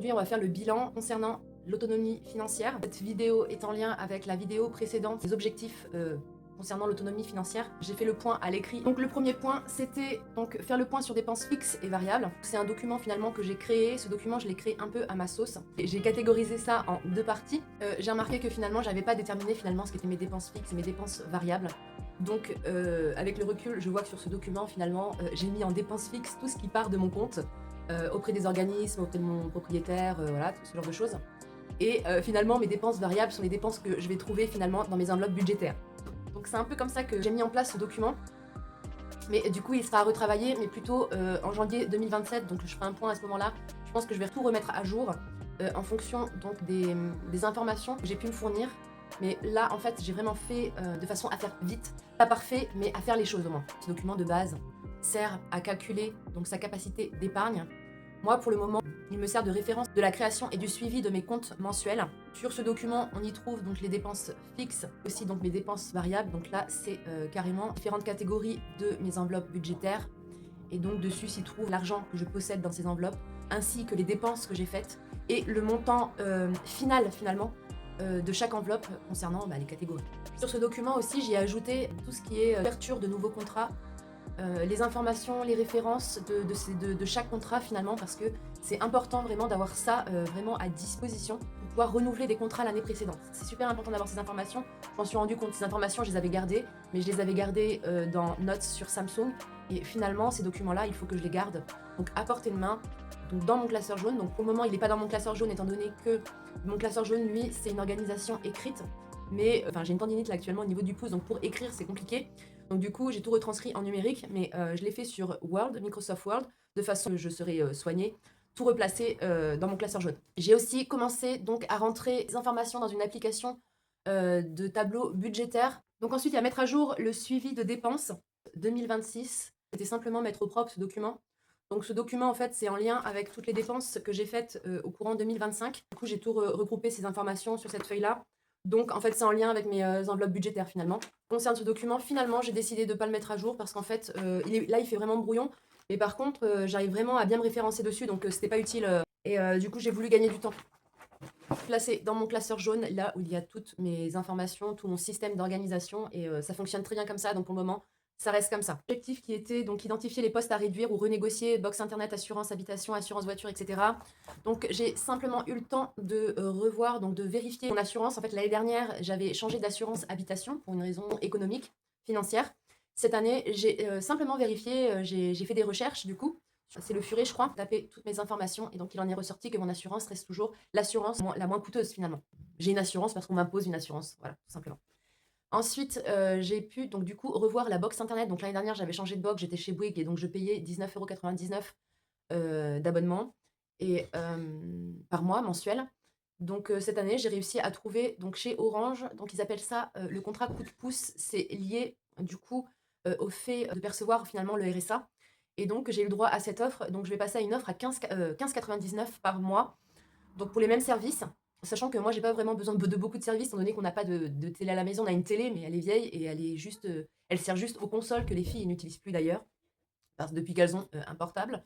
Aujourd'hui, on va faire le bilan concernant l'autonomie financière. Cette vidéo est en lien avec la vidéo précédente, les objectifs concernant l'autonomie financière. J'ai fait le point à l'écrit. Donc le premier point, c'était donc faire le point sur dépenses fixes et variables. C'est un document finalement que j'ai créé. Ce document, je l'ai créé un peu à ma sauce. J'ai catégorisé ça en deux parties. J'ai remarqué que finalement, j'avais pas déterminé finalement ce qu'étaient mes dépenses fixes et mes dépenses variables. Donc avec le recul, je vois que sur ce document, finalement, j'ai mis en dépenses fixes tout ce qui part de mon compte. Auprès des organismes, auprès de mon propriétaire, voilà, tout ce genre de choses. Et finalement, mes dépenses variables sont les dépenses que je vais trouver finalement dans mes enveloppes budgétaires. Donc c'est un peu comme ça que j'ai mis en place ce document. Mais du coup, il sera retravaillé, mais plutôt en janvier 2027. Donc je ferai un point à ce moment-là. Je pense que je vais tout remettre à jour en fonction donc des informations que j'ai pu me fournir. Mais là, en fait, j'ai vraiment fait de façon à faire vite. Pas parfait, mais à faire les choses au moins. Ce document de base sert à calculer donc sa capacité d'épargne. Moi, pour le moment, il me sert de référence de la création et du suivi de mes comptes mensuels. Sur ce document, on y trouve donc les dépenses fixes, aussi donc mes dépenses variables. Donc là, c'est carrément différentes catégories de mes enveloppes budgétaires. Et donc dessus s'y trouve l'argent que je possède dans ces enveloppes, ainsi que les dépenses que j'ai faites et le montant final finalement de chaque enveloppe concernant les catégories. Sur ce document aussi, j'ai ajouté tout ce qui est ouverture de nouveaux contrats, les informations, les références de chaque contrat finalement, parce que c'est important vraiment d'avoir ça vraiment à disposition pour pouvoir renouveler des contrats l'année précédente. C'est super important d'avoir ces informations. Je m'en suis rendu compte, ces informations, je les avais gardées, mais je les avais gardées dans Notes sur Samsung. Et finalement, ces documents-là, il faut que je les garde donc à portée de main, donc dans mon classeur jaune. Donc pour le moment, il n'est pas dans mon classeur jaune, étant donné que mon classeur jaune, lui, c'est une organisation écrite. Mais j'ai une tendinite là actuellement au niveau du pouce, donc pour écrire, c'est compliqué. Donc du coup, j'ai tout retranscrit en numérique, mais je l'ai fait sur Word, Microsoft Word, de façon que je serai soignée, tout replacé dans mon classeur jaune. J'ai aussi commencé donc à rentrer des informations dans une application de tableau budgétaire. Donc ensuite, il y a mettre à jour le suivi de dépenses 2026. C'était simplement mettre au propre ce document. Donc ce document, en fait, c'est en lien avec toutes les dépenses que j'ai faites au courant 2025. Du coup, j'ai tout regroupé ces informations sur cette feuille-là. Donc, en fait, c'est en lien avec mes enveloppes budgétaires, finalement. Concernant ce document, finalement, j'ai décidé de ne pas le mettre à jour parce qu'en fait, là, il fait vraiment brouillon. Mais par contre, j'arrive vraiment à bien me référencer dessus, donc c'était pas utile. Et du coup, j'ai voulu gagner du temps. Placé dans mon classeur jaune, là où il y a toutes mes informations, tout mon système d'organisation, et ça fonctionne très bien comme ça, donc pour le moment, ça reste comme ça. L'objectif qui était donc identifier les postes à réduire ou renégocier, box internet, assurance habitation, assurance voiture, etc. Donc j'ai simplement eu le temps de revoir, donc de vérifier mon assurance. En fait, l'année dernière, j'avais changé d'assurance habitation pour une raison économique, financière. Cette année, j'ai simplement vérifié, j'ai fait des recherches du coup. C'est le furet, je crois, taper toutes mes informations, et donc il en est ressorti que mon assurance reste toujours l'assurance la moins coûteuse finalement. J'ai une assurance parce qu'on m'impose une assurance, voilà, tout simplement. Ensuite, j'ai pu donc du coup revoir la box internet. Donc l'année dernière, j'avais changé de box, j'étais chez Bouygues et donc je payais 19,99 € d'abonnement et par mois mensuel. Donc cette année, j'ai réussi à trouver donc chez Orange, donc ils appellent ça le contrat coup de pouce. C'est lié du coup au fait de percevoir finalement le RSA. Et donc j'ai eu le droit à cette offre. Donc je vais passer à une offre à 15,99 € par mois. Donc pour les mêmes services, sachant que moi j'ai pas vraiment besoin de beaucoup de services, étant donné qu'on n'a pas de télé à la maison. On a une télé, mais elle est vieille et elle est juste, elle sert juste aux consoles que les filles n'utilisent plus d'ailleurs, parce depuis qu'elles ont un portable.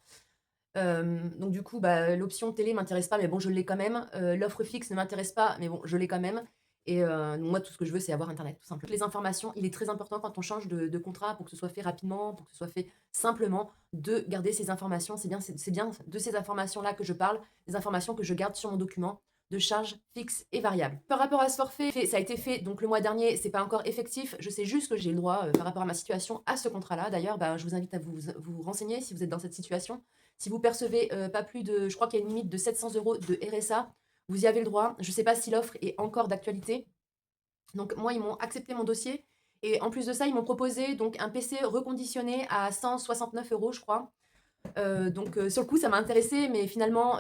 Donc du coup, l'option télé m'intéresse pas, mais bon, je l'ai quand même. L'offre fixe ne m'intéresse pas, mais bon, je l'ai quand même. Et moi, tout ce que je veux, c'est avoir internet, tout simplement. Les informations, il est très important quand on change de contrat, pour que ce soit fait rapidement, pour que ce soit fait simplement, de garder ces informations. C'est bien de ces informations-là que je parle, des informations que je garde sur mon document de charges fixes et variables. Par rapport à ce forfait, ça a été fait donc le mois dernier, c'est pas encore effectif. Je sais juste que j'ai le droit, par rapport à ma situation, à ce contrat-là. D'ailleurs, je vous invite à vous renseigner si vous êtes dans cette situation. Si vous percevez pas plus de, je crois qu'il y a une limite de 700 € de RSA, vous y avez le droit. Je ne sais pas si l'offre est encore d'actualité. Donc moi, ils m'ont accepté mon dossier. Et en plus de ça, ils m'ont proposé donc un PC reconditionné à 169 €, je crois. Donc sur le coup, ça m'a intéressée, mais finalement,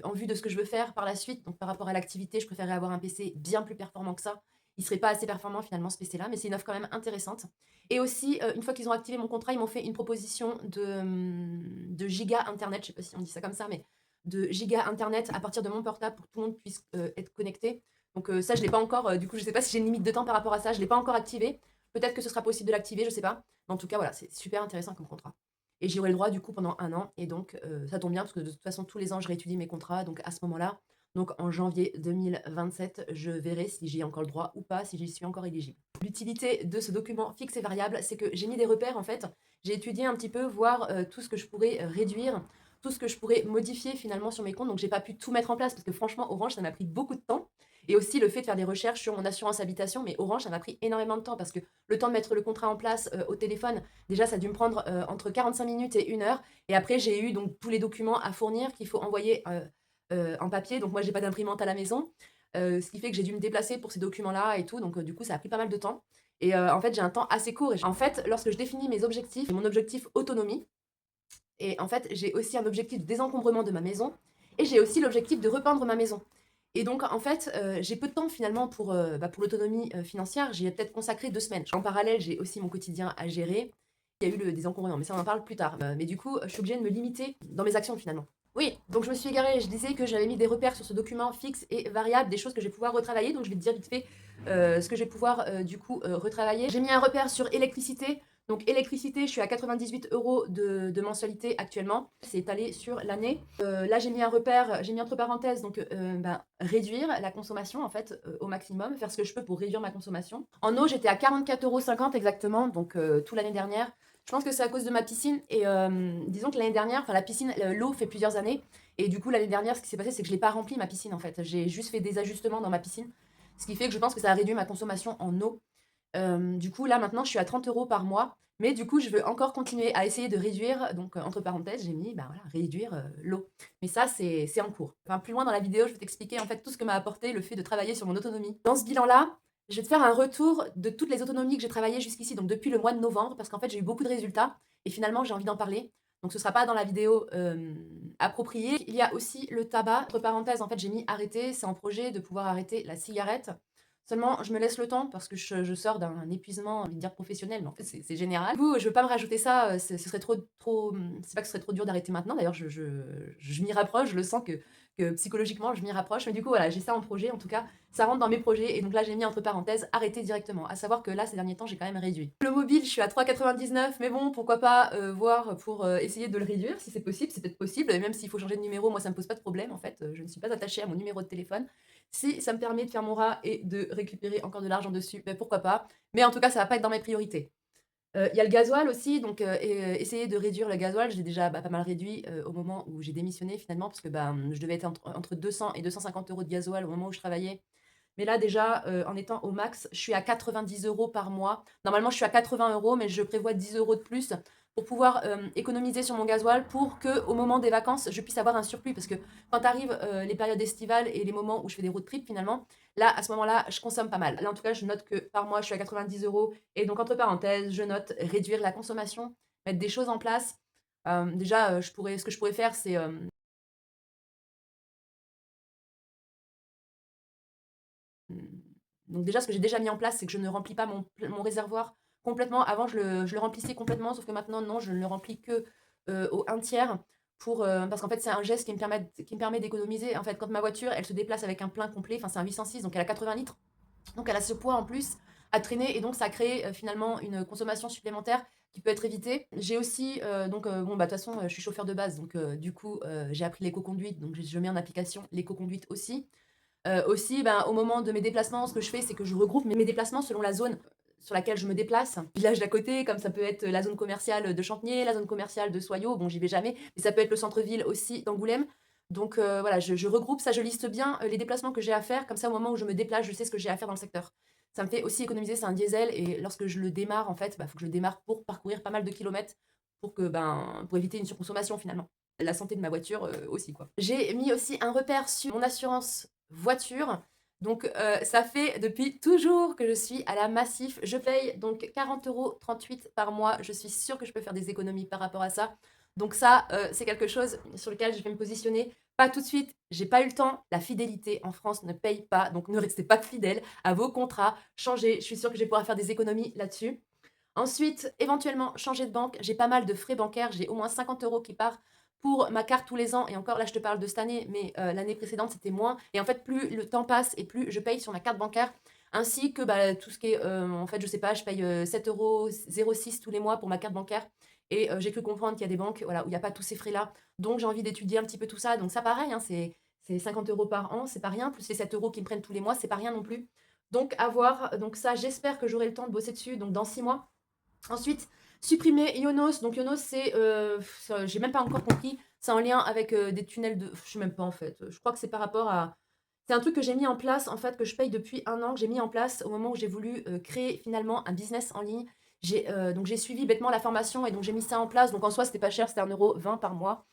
en vue de ce que je veux faire par la suite, donc par rapport à l'activité, je préférerais avoir un PC bien plus performant que ça. Il serait pas assez performant finalement ce PC-là, mais c'est une offre quand même intéressante. Et aussi, une fois qu'ils ont activé mon contrat, ils m'ont fait une proposition de giga internet, je sais pas si on dit ça comme ça, mais de giga internet à partir de mon portable pour que tout le monde puisse être connecté. Donc ça, je l'ai pas encore, du coup, je sais pas si j'ai une limite de temps par rapport à ça, je l'ai pas encore activé. Peut-être que ce sera possible de l'activer, je sais pas. Mais en tout cas, voilà, c'est super intéressant comme contrat. et j'y aurai le droit du coup pendant 1 an et donc ça tombe bien parce que de toute façon tous les ans je réétudie mes contrats donc à ce moment-là, donc en janvier 2027, je verrai si j'y ai encore le droit ou pas, si j'y suis encore éligible. L'utilité de ce document fixe et variable, c'est que j'ai mis des repères en fait. J'ai étudié un petit peu, voir, tout ce que je pourrais, réduire, tout ce que je pourrais modifier finalement sur mes comptes. Donc j'ai pas pu tout mettre en place parce que franchement Orange, ça m'a pris beaucoup de temps et aussi le fait de faire des recherches sur mon assurance habitation. Mais Orange, ça m'a pris énormément de temps parce que le temps de mettre le contrat en place, au téléphone, déjà ça a dû me prendre, entre 45 minutes et 1 heure et après j'ai eu donc tous les documents à fournir qu'il faut envoyer, en papier. Donc moi j'ai pas d'imprimante à la maison, ce qui fait que j'ai dû me déplacer pour ces documents-là et tout. Donc du coup ça a pris pas mal de temps et en fait j'ai un temps assez court et en fait lorsque je définis mes objectifs, mon objectif autonomie et en fait j'ai aussi un objectif de désencombrement de ma maison et j'ai aussi l'objectif de repeindre ma maison. Et donc en fait, j'ai peu de temps finalement pour l'autonomie, financière. J'y ai peut-être consacré 2 semaines. En parallèle, j'ai aussi mon quotidien à gérer. Il y a eu le désencombrement, mais ça on en parle plus tard. Mais du coup, je suis obligée de me limiter dans mes actions finalement. Oui, donc je me suis égarée, je disais que j'avais mis des repères sur ce document fixe et variable, des choses que je vais pouvoir retravailler. Donc je vais te dire vite fait, ce que je vais pouvoir, du coup, retravailler. J'ai mis un repère sur électricité. Donc électricité, je suis à 98 € de mensualité actuellement. C'est étalé sur l'année. Là, j'ai mis un repère, j'ai mis entre parenthèses, donc réduire la consommation en fait au maximum, faire ce que je peux pour réduire ma consommation. En eau, j'étais à 44,50 € exactement, donc toute l'année dernière. Je pense que c'est à cause de ma piscine et disons que l'année dernière, enfin la piscine, l'eau fait plusieurs années et du coup l'année dernière, ce qui s'est passé, c'est que je l'ai pas rempli ma piscine en fait. J'ai juste fait des ajustements dans ma piscine, ce qui fait que je pense que ça a réduit ma consommation en eau. Du coup, là, maintenant, je suis à 30 € par mois. Mais du coup, je veux encore continuer à essayer de réduire. Donc, entre parenthèses, j'ai mis, bah voilà, réduire l'eau. Mais ça, c'est en cours. Enfin, plus loin dans la vidéo, je vais t'expliquer en fait tout ce que m'a apporté le fait de travailler sur mon autonomie. Dans ce bilan-là, je vais te faire un retour de toutes les autonomies que j'ai travaillées jusqu'ici, donc depuis le mois de novembre, parce qu'en fait, j'ai eu beaucoup de résultats et finalement, j'ai envie d'en parler. Donc, ce ne sera pas dans la vidéo appropriée. Il y a aussi le tabac. Entre parenthèses, en fait, j'ai mis arrêter. C'est en projet de pouvoir arrêter la cigarette. Seulement, je me laisse le temps parce que je sors d'un épuisement, envie de dire professionnel, mais en fait, c'est général. Du coup, je veux pas me rajouter ça, ce serait trop, c'est pas que ce serait trop dur d'arrêter maintenant. D'ailleurs, je m'y rapproche, je le sens que psychologiquement, je m'y rapproche. Mais du coup, voilà, j'ai ça en projet. En tout cas, ça rentre dans mes projets. Et donc là, j'ai mis entre parenthèses arrêter directement. À savoir que là, ces derniers temps, j'ai quand même réduit. Le mobile, je suis à 3,99 €, mais bon, pourquoi pas voir pour essayer de le réduire si c'est possible. C'est peut-être possible. Et même s'il faut changer de numéro, moi, ça me pose pas de problème. En fait, je ne suis pas attachée à mon numéro de téléphone. Si ça me permet de faire mon rat et de récupérer encore de l'argent dessus, ben pourquoi pas. Mais en tout cas, ça va pas être dans mes priorités. Il y a le gasoil aussi, donc essayer de réduire le gasoil. Je l'ai déjà, pas mal réduit, au moment où j'ai démissionné finalement parce que, je devais être entre 200 et 250 € de gasoil au moment où je travaillais. Mais là déjà, en étant au max, je suis à 90 € par mois. Normalement, je suis à 80 €, mais je prévois 10 € de plus pour pouvoir, économiser sur mon gasoil pour que, au moment des vacances, je puisse avoir un surplus. Parce que quand arrivent, les périodes estivales et les moments où je fais des road trips finalement, là, à ce moment-là, je consomme pas mal. Là, en tout cas, je note que par mois, je suis à 90 € et donc entre parenthèses, je note réduire la consommation, mettre des choses en place. Déjà, ce que je pourrais faire, c'est, donc déjà, ce que j'ai déjà mis en place, c'est que je ne remplis pas mon réservoir complètement. Avant, je le remplissais complètement, sauf que maintenant, non, je ne le remplis que au un tiers parce qu'en fait, c'est un geste qui me permet d'économiser. En fait, quand ma voiture, elle se déplace avec un plein complet, enfin, c'est un 806, donc elle a 80 litres. Donc, elle a ce poids en plus à traîner et donc ça crée finalement une consommation supplémentaire qui peut être évitée. J'ai aussi, bon, de toute façon, je suis chauffeur de base, donc du coup, j'ai appris l'éco-conduite, donc je mets en application l'éco-conduite aussi. Aussi, au moment de mes déplacements, ce que je fais, c'est que je regroupe mes déplacements selon la zone sur laquelle je me déplace. Village d'à côté, comme ça peut être la zone commerciale de Champniers, la zone commerciale de Soyaux, bon, j'y vais jamais, mais ça peut être le centre-ville aussi d'Angoulême. Donc voilà, je regroupe ça, je liste bien les déplacements que j'ai à faire, comme ça au moment où je me déplace, je sais ce que j'ai à faire dans le secteur. Ça me fait aussi économiser, c'est un diesel et lorsque je le démarre, en fait, faut que je le démarre pour parcourir pas mal de kilomètres pour éviter une surconsommation finalement. La santé de ma voiture aussi quoi. J'ai mis aussi un repère sur mon assurance voiture. Donc ça fait depuis toujours que je suis à la Massif. Je paye donc 40,38 € par mois. Je suis sûre que je peux faire des économies par rapport à ça. Donc ça, c'est quelque chose sur lequel je vais me positionner. Pas tout de suite, j'ai pas eu le temps. La fidélité en France ne paye pas, donc ne restez pas fidèles à vos contrats. Changez, je suis sûre que je vais pouvoir faire des économies là-dessus. Ensuite, éventuellement, changer de banque. J'ai pas mal de frais bancaires. J'ai au moins 50 € qui partent pour ma carte tous les ans. Et encore, là, je te parle de cette année, mais l'année précédente, c'était moins. Et en fait, plus le temps passe et plus je paye sur ma carte bancaire. Ainsi que tout ce qui est, en fait, je sais pas, je paye 7,06 € tous les mois pour ma carte bancaire. Et j'ai cru comprendre qu'il y a des banques, voilà, où il n'y a pas tous ces frais-là. Donc j'ai envie d'étudier un petit peu tout ça. Donc ça, pareil, hein, c'est 50 € par an, c'est pas rien. Plus les 7 € qu'ils me prennent tous les mois, c'est pas rien non plus. Donc à voir. Donc ça, j'espère que j'aurai le temps de bosser dessus, donc dans 6 mois. Ensuite, supprimer Ionos. Donc Ionos, j'ai même pas encore compris. C'est en lien avec des tunnels de... Je sais même pas en fait. Je crois que c'est par rapport à... C'est un truc que j'ai mis en place, en fait, que je paye depuis un an, que j'ai mis en place au moment où j'ai voulu créer finalement un business en ligne. Donc j'ai suivi bêtement la formation et donc j'ai mis ça en place. Donc en soi, c'était pas cher, c'était 1,20 € par mois.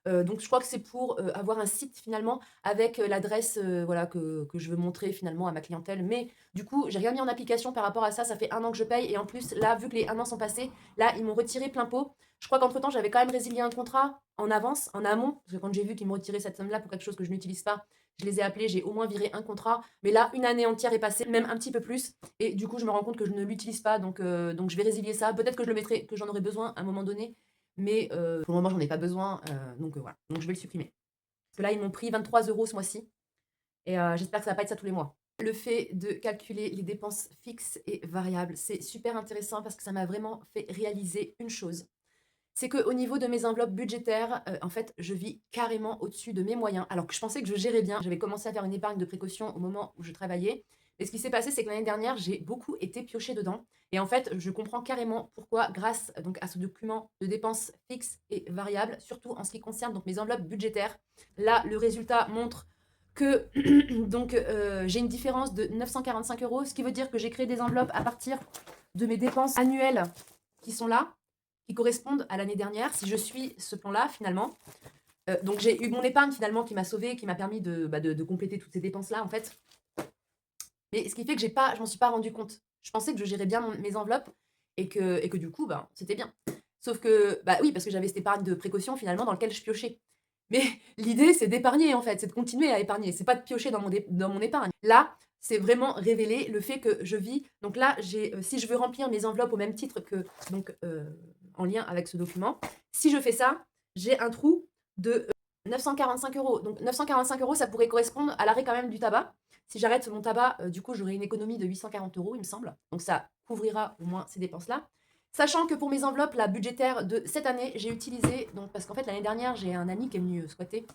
Donc je crois que c'est pour avoir un site finalement avec l'adresse voilà, que je veux montrer finalement à ma clientèle. Mais du coup, j'ai rien mis en application par rapport à ça. Ça fait un an que je paye. Et en plus, là, vu que les un an sont passés, là, ils m'ont retiré plein pot. Je crois qu'entre-temps, j'avais quand même résilié un contrat en avance, en amont. Parce que quand j'ai vu qu'ils me retiraient cette somme-là pour quelque chose que je n'utilise pas, je les ai appelés, j'ai au moins viré un contrat. Mais là, une année entière est passée, même un petit peu plus. Et du coup, je me rends compte que je ne l'utilise pas. Donc je vais résilier ça. Peut-être que je le mettrai, que j'en aurai besoin à un moment donné. Mais pour le moment, j'en ai pas besoin. Donc voilà. Donc je vais le supprimer. Parce que là, ils m'ont pris 23 € ce mois-ci. Et j'espère que ça va pas être ça tous les mois. Le fait de calculer les dépenses fixes et variables, c'est super intéressant parce que ça m'a vraiment fait réaliser une chose. C'est qu'au niveau de mes enveloppes budgétaires, en fait, je vis carrément au-dessus de mes moyens. Alors que je pensais que je gérais bien. J'avais commencé à faire une épargne de précaution au moment où je travaillais. Et ce qui s'est passé, c'est que l'année dernière, j'ai beaucoup été piochée dedans. Et en fait, je comprends carrément pourquoi, grâce donc, à ce document de dépenses fixes et variables, surtout en ce qui concerne donc, mes enveloppes budgétaires, là, le résultat montre que donc j'ai une différence de 945 €, ce qui veut dire que j'ai créé des enveloppes à partir de mes dépenses annuelles qui sont là, qui correspondent à l'année dernière, si je suis ce plan-là finalement. Donc j'ai eu mon épargne finalement qui m'a sauvée, qui m'a permis de compléter toutes ces dépenses-là en fait. Mais ce qui fait que je m'en suis pas rendu compte. Je pensais que je gérais bien mes enveloppes et que du coup, ben, c'était bien. Sauf que, bah oui, parce que j'avais cette épargne de précaution finalement dans lequel je piochais. Mais l'idée, c'est d'épargner en fait, c'est de continuer à épargner. C'est pas de piocher dans mon épargne. Là, c'est vraiment révéler le fait que je vis. Donc là, si je veux remplir mes enveloppes au même titre que, donc, en lien avec ce document, si je fais ça, j'ai un trou de 945 €. Donc 945 €, ça pourrait correspondre à l'arrêt quand même du tabac. Si j'arrête mon tabac, du coup, j'aurai une économie de 840 €, il me semble. Donc ça couvrira au moins ces dépenses-là. Sachant que pour mes enveloppes là, budgétaires de cette année, j'ai utilisé, donc, parce qu'en fait, l'année dernière, j'ai un ami qui est venu squatter,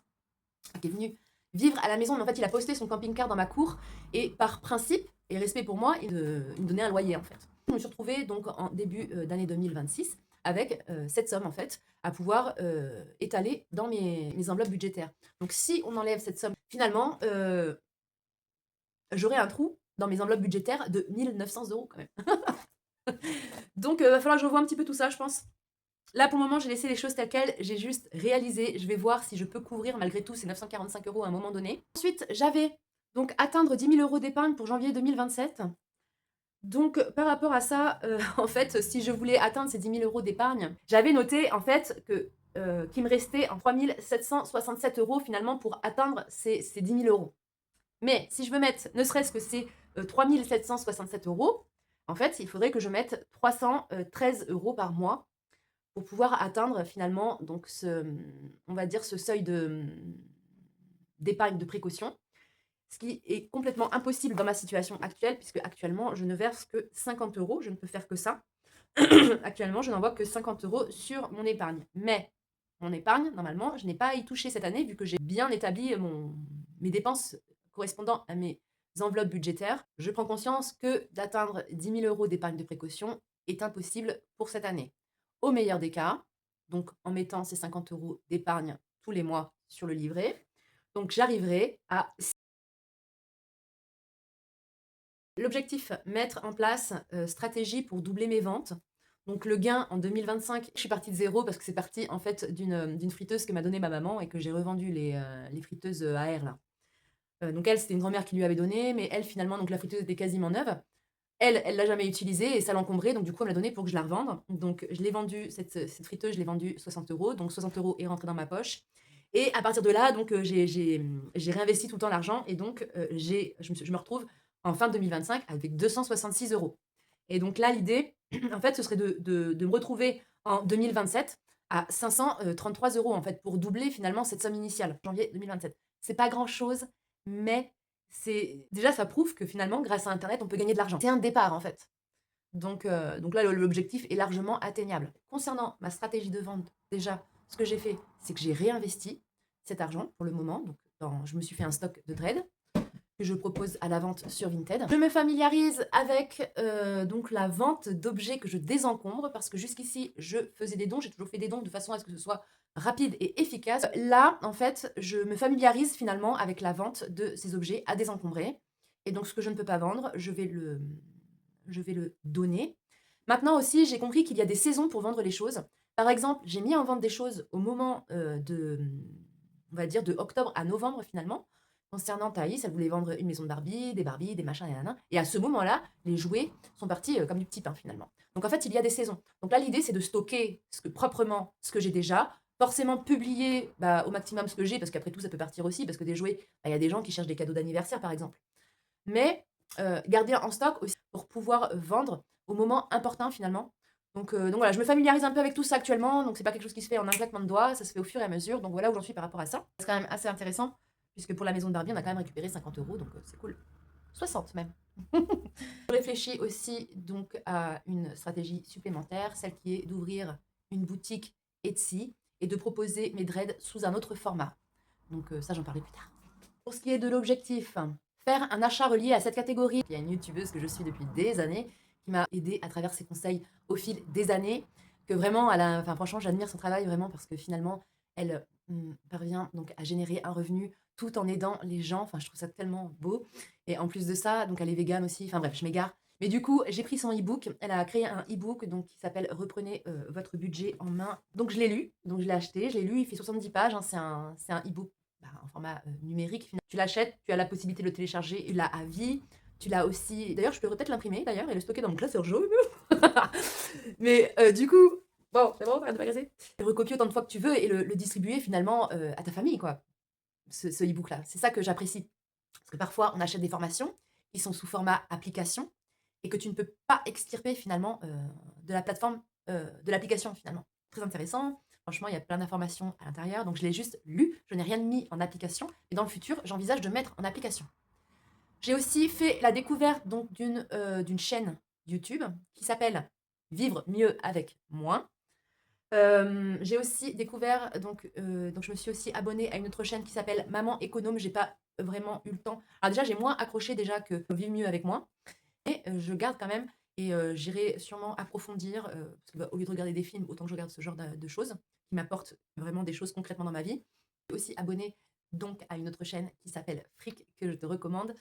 qui est venu vivre à la maison, mais en fait, il a posté son camping-car dans ma cour, et par principe, et respect pour moi, il me donnait un loyer, en fait. Je me suis retrouvée, donc, en début d'année 2026, avec cette somme, en fait, à pouvoir étaler dans mes enveloppes budgétaires. Donc, si on enlève cette somme, finalement, j'aurai un trou dans mes enveloppes budgétaires de 1 900 € quand même. Donc, va falloir que je revoie un petit peu tout ça, je pense. Là, pour le moment, j'ai laissé les choses telles quelles. J'ai juste réalisé. Je vais voir si je peux couvrir malgré tout ces 945 € à un moment donné. Ensuite, j'avais donc atteindre 10 000 € d'épargne pour janvier 2027. Donc, par rapport à ça, en fait, si je voulais atteindre ces 10 000 € d'épargne, j'avais noté en fait qu'il me restait en 3 767 € finalement pour atteindre ces 10 000 €. Mais si je veux mettre ne serait-ce que ces 3 767 €, en fait, il faudrait que je mette 313 € par mois pour pouvoir atteindre finalement donc on va dire ce seuil d'épargne de précaution, ce qui est complètement impossible dans ma situation actuelle, puisque actuellement je ne verse que 50 €, je ne peux faire que ça. Actuellement, je n'envoie que 50 € sur mon épargne. Mais mon épargne, normalement, je n'ai pas à y toucher cette année vu que j'ai bien établi mes dépenses correspondant à mes enveloppes budgétaires. Je prends conscience que d'atteindre 10 000 € d'épargne de précaution est impossible pour cette année. Au meilleur des cas, donc en mettant ces 50 € d'épargne tous les mois sur le livret, donc j'arriverai à... L'objectif, mettre en place stratégie pour doubler mes ventes. Donc le gain en 2025, je suis partie de zéro parce que c'est parti en fait d'une friteuse que m'a donnée ma maman et que j'ai revendu les friteuses à air là. Donc elle, c'était une grand-mère qui lui avait donné, mais elle finalement, donc la friteuse était quasiment neuve. Elle l'a jamais utilisée et ça l'encombrait, donc du coup elle me l'a donnée pour que je la revende. Donc je l'ai vendue, cette friteuse, je l'ai vendue 60 €, donc 60 € est rentré dans ma poche. Et à partir de là, donc j'ai réinvesti tout le temps l'argent et donc je me retrouve en fin 2025 avec 266 €. Et donc là, l'idée, en fait, ce serait de me retrouver en 2027 à 533 € en fait, pour doubler finalement cette somme initiale, janvier 2027. C'est pas grand-chose, mais déjà ça prouve que finalement, grâce à internet, on peut gagner de l'argent. C'est un départ en fait. Donc là, l'objectif est largement atteignable. Concernant ma stratégie de vente, déjà, ce que j'ai fait, c'est que j'ai réinvesti cet argent pour le moment. Donc, je me suis fait un stock de trades que je propose à la vente sur Vinted. Je me familiarise avec donc la vente d'objets que je désencombre parce que jusqu'ici, je faisais des dons. J'ai toujours fait des dons de façon à ce que ce soit rapide et efficace. Là, en fait, je me familiarise finalement avec la vente de ces objets à désencombrer. Et donc, ce que je ne peux pas vendre, je vais le donner. Maintenant aussi, j'ai compris qu'il y a des saisons pour vendre les choses. Par exemple, j'ai mis en vente des choses au moment on va dire, de octobre à novembre finalement. Concernant Thaïs, elle voulait vendre une maison de Barbie, des machins, et nanana. Et à ce moment-là, les jouets sont partis comme du petit pain finalement. Donc en fait, il y a des saisons. Donc là, l'idée, c'est de stocker proprement ce que j'ai déjà. Forcément publier au maximum ce que j'ai, parce qu'après tout, ça peut partir aussi, parce que des jouets, il y a des gens qui cherchent des cadeaux d'anniversaire, par exemple. Mais garder en stock aussi pour pouvoir vendre au moment important finalement. Donc voilà, je me familiarise un peu avec tout ça actuellement, donc c'est pas quelque chose qui se fait en un claquement de doigts, ça se fait au fur et à mesure, donc voilà où j'en suis par rapport à ça. C'est quand même assez intéressant, puisque pour la maison de Barbie, on a quand même récupéré 50 €, donc c'est cool. 60 même. Je réfléchis aussi donc à une stratégie supplémentaire, celle qui est d'ouvrir une boutique Etsy et de proposer mes dreads sous un autre format. Donc ça, j'en parlerai plus tard. Pour ce qui est de l'objectif, faire un achat relié à cette catégorie. Il y a une youtubeuse que je suis depuis des années qui m'a aidée à travers ses conseils au fil des années, que vraiment, franchement, j'admire son travail vraiment parce que finalement, elle parvient donc à générer un revenu tout en aidant les gens. Enfin, je trouve ça tellement beau. Et en plus de ça, donc elle est végane aussi. Enfin bref, je m'égare. Mais du coup, j'ai pris son e-book. Elle a créé un e-book donc, qui s'appelle Reprenez votre budget en main. Donc je l'ai lu, donc je l'ai acheté, je l'ai lu. Il fait 70 pages. Hein, c'est un e-book en format numérique. Tu l'achètes, tu as la possibilité de le télécharger, il l'a à vie. Tu l'as aussi. D'ailleurs, je peux peut-être l'imprimer d'ailleurs et le stocker dans mon classeur jaune. Mais du coup, bon, c'est bon, arrête de m'agacer. Le recopier autant de fois que tu veux et le distribuer finalement à ta famille, quoi. Ce e-book-là. C'est ça que j'apprécie. Parce que parfois, on achète des formations qui sont sous format application et que tu ne peux pas extirper finalement de la plateforme, de l'application finalement. Très intéressant. Franchement, il y a plein d'informations à l'intérieur. Donc, je l'ai juste lu. Je n'ai rien mis en application. Et dans le futur, j'envisage de mettre en application. J'ai aussi fait la découverte donc d'une chaîne YouTube qui s'appelle Vivre mieux avec moins. J'ai aussi découvert, donc je me suis aussi abonnée à une autre chaîne qui s'appelle Maman Économe. J'ai pas vraiment eu le temps. Alors déjà, j'ai moins accroché déjà que Vivre mieux avec moins. Mais je garde quand même et j'irai sûrement approfondir, parce que au lieu de regarder des films, autant que je regarde ce genre de choses qui m'apportent vraiment des choses concrètement dans ma vie. Je suis aussi abonnée donc à une autre chaîne qui s'appelle Fric, que je te recommande.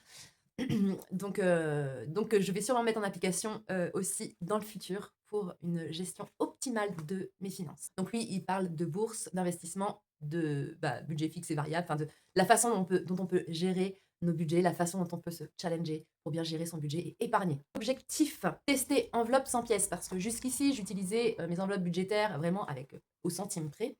Donc je vais sûrement mettre en application aussi dans le futur pour une gestion optimale de mes finances. Donc lui, il parle de bourse, d'investissement, de budget fixe et variable, enfin de la façon dont on peut gérer nos budgets, la façon dont on peut se challenger pour bien gérer son budget et épargner. Objectif, tester enveloppe sans pièces, parce que jusqu'ici, j'utilisais mes enveloppes budgétaires vraiment avec au centime près.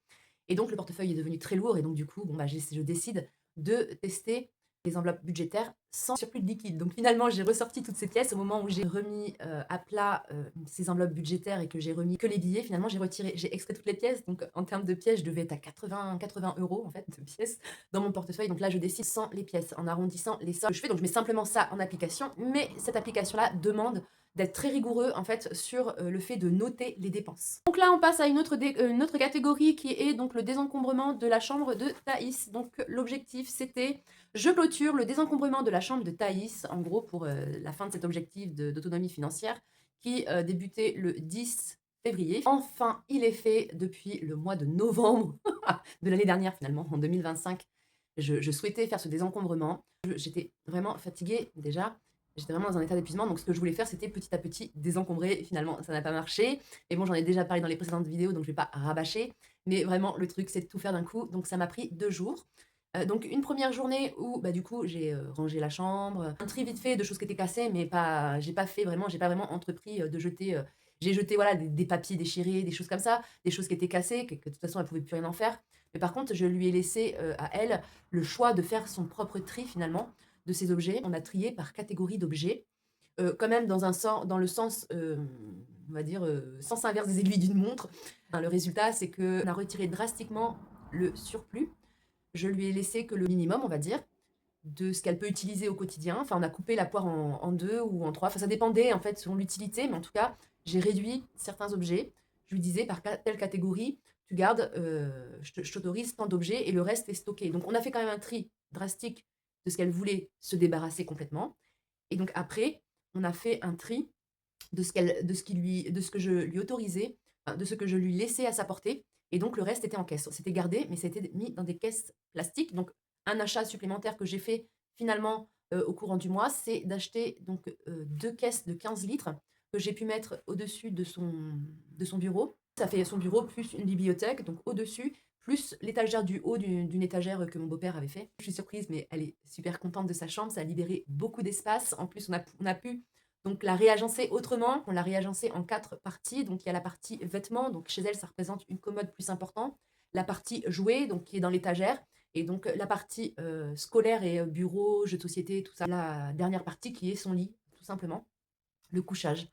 Et donc le portefeuille est devenu très lourd et donc du coup, je décide de tester des enveloppes budgétaires sans surplus de liquide. Donc finalement, j'ai ressorti toutes ces pièces au moment où j'ai remis à plat ces enveloppes budgétaires et que j'ai remis que les billets. Finalement, j'ai extrait toutes les pièces. Donc en termes de pièces, je devais être à 80 € en fait de pièces dans mon portefeuille. Donc là, je décide sans les pièces, en arrondissant les sommes que je fais. Donc je mets simplement ça en application. Mais cette application-là demande d'être très rigoureux en fait sur le fait de noter les dépenses. Donc là, on passe à une autre catégorie qui est donc le désencombrement de la chambre de Thaïs. Donc l'objectif, c'était je clôture le désencombrement de la chambre de Thaïs, en gros pour la fin de cet objectif d'autonomie financière qui débutait le 10 février. Enfin, il est fait depuis le mois de novembre de l'année dernière finalement, en 2025. Je souhaitais faire ce désencombrement. J'étais vraiment fatiguée déjà. J'étais vraiment dans un état d'épuisement, donc ce que je voulais faire, c'était petit à petit désencombrer. Finalement, ça n'a pas marché. Et bon, j'en ai déjà parlé dans les précédentes vidéos, donc je ne vais pas rabâcher. Mais vraiment, le truc, c'est de tout faire d'un coup. Donc ça m'a pris 2 jours. Donc une première journée où, du coup, j'ai rangé la chambre. Un tri vite fait de choses qui étaient cassées, mais j'ai pas vraiment entrepris de jeter. J'ai jeté voilà, des papiers déchirés, des choses comme ça, des choses qui étaient cassées, que de toute façon, elle ne pouvait plus rien en faire. Mais par contre, je lui ai laissé à elle le choix de faire son propre tri finalement de ces objets. On a trié par catégorie d'objets, quand même dans le sens, on va dire, sens inverse des aiguilles d'une montre. Le résultat, c'est qu'on a retiré drastiquement le surplus. Je lui ai laissé que le minimum, on va dire. de ce qu'elle peut utiliser au quotidien. Enfin, on a coupé la poire en 2 ou en 3. Enfin, ça dépendait en fait selon l'utilité, mais en tout cas, j'ai réduit certains objets. Je lui disais par telle catégorie, tu gardes, je t'autorise tant d'objets et le reste est stocké. Donc, on a fait quand même un tri drastique de ce qu'elle voulait se débarrasser complètement. Et donc après, on a fait un tri de ce que je lui autorisais, enfin, de ce que je lui laissais à sa portée. Et donc le reste était en caisse. C'était gardé, mais c'était mis dans des caisses plastiques. Donc un achat supplémentaire que j'ai fait finalement au courant du mois, c'est d'acheter donc 2 caisses de 15 litres que j'ai pu mettre au-dessus de son bureau. Ça fait son bureau plus une bibliothèque, donc au-dessus, plus l'étagère du haut d'une étagère que mon beau-père avait fait. Je suis surprise, mais elle est super contente de sa chambre. Ça a libéré beaucoup d'espace. En plus, on a pu donc la réagencer autrement. On l'a réagencée en 4 parties. Donc il y a la partie vêtements. Donc chez elle, ça représente une commode plus importante. La partie jouets, donc qui est dans l'étagère. Et donc la partie scolaire et bureau, jeux de société, tout ça. La dernière partie qui est son lit, tout simplement. Le couchage.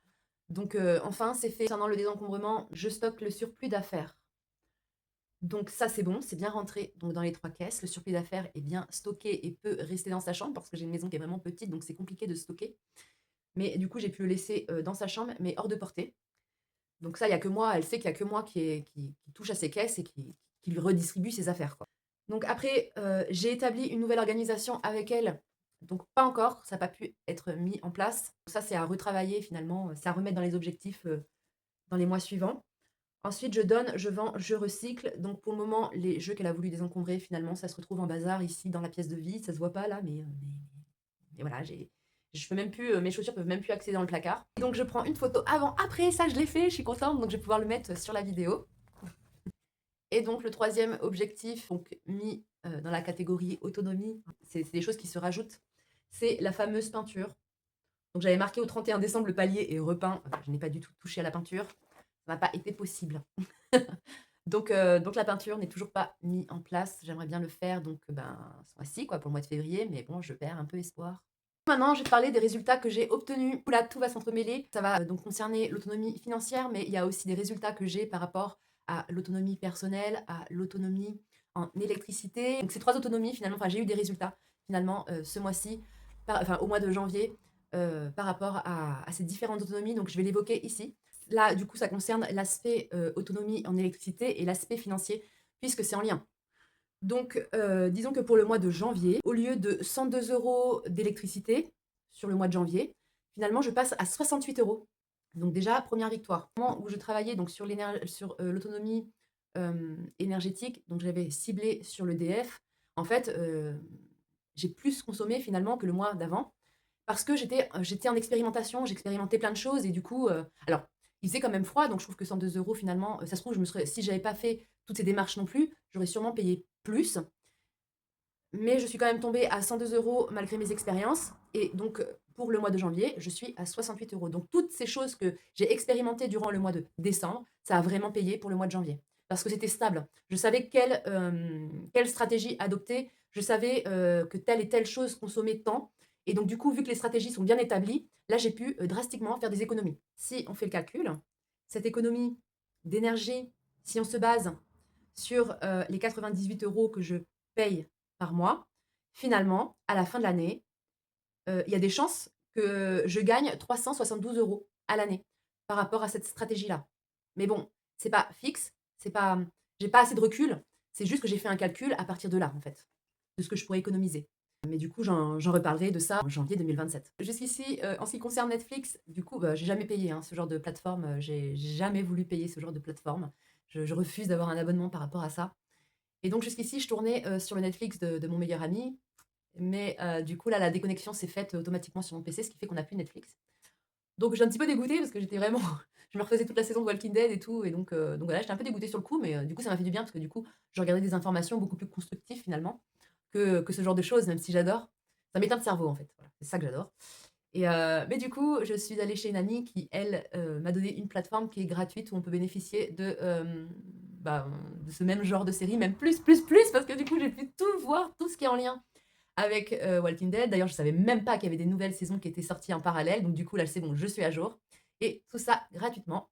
Donc enfin, c'est fait. Concernant le désencombrement, je stocke le surplus d'affaires. Donc ça, c'est bon, c'est bien rentré donc dans les 3 caisses. Le surplus d'affaires est bien stocké et peut rester dans sa chambre parce que j'ai une maison qui est vraiment petite, donc c'est compliqué de stocker. Mais du coup, j'ai pu le laisser dans sa chambre, mais hors de portée. Donc ça, il y a que moi, elle sait qu'il y a que moi qui touche à ses caisses et qui lui redistribue ses affaires, quoi. Donc après, j'ai établi une nouvelle organisation avec elle. Donc pas encore, ça n'a pas pu être mis en place. Ça, c'est à retravailler finalement, c'est à remettre dans les objectifs dans les mois suivants. Ensuite, je donne, je vends, je recycle. Donc pour le moment, les jeux qu'elle a voulu désencombrer, finalement, ça se retrouve en bazar ici dans la pièce de vie. Ça se voit pas là, mais voilà, je peux même plus, mes chaussures peuvent même plus accéder dans le placard. Et donc je prends une photo avant, après, ça je l'ai fait, je suis contente, donc je vais pouvoir le mettre sur la vidéo. Et donc le troisième objectif, donc mis dans la catégorie autonomie, c'est des choses qui se rajoutent, c'est la fameuse peinture. Donc j'avais marqué au 31 décembre le palier est repeint. Enfin, je n'ai pas du tout touché à la peinture. Ça n'a pas été possible. donc la peinture n'est toujours pas mise en place. J'aimerais bien le faire donc ce mois-ci, quoi, pour le mois de février, mais bon, je perds un peu espoir. Maintenant, je vais te parler des résultats que j'ai obtenus. Là, tout va s'entremêler. Ça va donc concerner l'autonomie financière, mais il y a aussi des résultats que j'ai par rapport à l'autonomie personnelle, à l'autonomie en électricité. Donc ces 3 autonomies, finalement, enfin j'ai eu des résultats finalement ce mois-ci, au mois de janvier, par rapport à ces différentes autonomies. Donc je vais l'évoquer ici. Là, du coup, ça concerne l'aspect autonomie en électricité et l'aspect financier, puisque c'est en lien. Donc, disons que pour le mois de janvier, au lieu de 102 € d'électricité sur le mois de janvier, finalement, je passe à 68 €. Donc déjà, première victoire. Au moment où je travaillais donc sur l'autonomie énergétique, donc j'avais ciblé sur l'EDF, en fait, j'ai plus consommé finalement que le mois d'avant parce que j'étais en expérimentation, j'expérimentais plein de choses et du coup, alors il faisait quand même froid, donc je trouve que 102 € finalement, ça se trouve, si j'avais pas fait toutes ces démarches non plus, j'aurais sûrement payé plus. Mais je suis quand même tombée à 102 € malgré mes expériences. Et donc, pour le mois de janvier, je suis à 68 €. Donc, toutes ces choses que j'ai expérimentées durant le mois de décembre, ça a vraiment payé pour le mois de janvier. Parce que c'était stable. Je savais quelle stratégie adopter. Je savais que telle et telle chose consommait tant. Et donc, du coup, vu que les stratégies sont bien établies, là, j'ai pu drastiquement faire des économies. Si on fait le calcul, cette économie d'énergie, si on se base sur les 98 € que je paye par mois, finalement, à la fin de l'année, il y a des chances que je gagne 372 € à l'année par rapport à cette stratégie-là. Mais bon, c'est pas fixe, c'est pas, j'ai pas assez de recul, c'est juste que j'ai fait un calcul à partir de là, en fait, de ce que je pourrais économiser. Mais du coup, j'en reparlerai de ça en janvier 2027. Jusqu'ici, en ce qui concerne Netflix, du coup, j'ai jamais payé ce genre de plateforme. J'ai jamais voulu payer ce genre de plateforme. Je refuse d'avoir un abonnement par rapport à ça. Et donc jusqu'ici, je tournais sur le Netflix de mon meilleur ami. Mais du coup, là, la déconnexion s'est faite automatiquement sur mon PC, ce qui fait qu'on n'a plus Netflix. Donc, j'ai un petit peu dégoûtée parce que j'étais vraiment. Je me refaisais toute la saison de Walking Dead et tout. Et donc voilà, j'étais un peu dégoûtée sur le coup. Mais du coup, ça m'a fait du bien parce que du coup, je regardais des informations beaucoup plus constructives finalement que ce genre de choses, même si j'adore. Ça m'éteint le cerveau en fait. Voilà, c'est ça que j'adore. Mais du coup, je suis allée chez une amie qui, elle, m'a donné une plateforme qui est gratuite où on peut bénéficier de ce même genre de série, même plus, parce que du coup, j'ai pu tout voir, tout ce qui est en lien avec Walking Dead. D'ailleurs, je savais même pas qu'il y avait des nouvelles saisons qui étaient sorties en parallèle. Donc du coup, là, c'est bon, je suis à jour. Et tout ça gratuitement.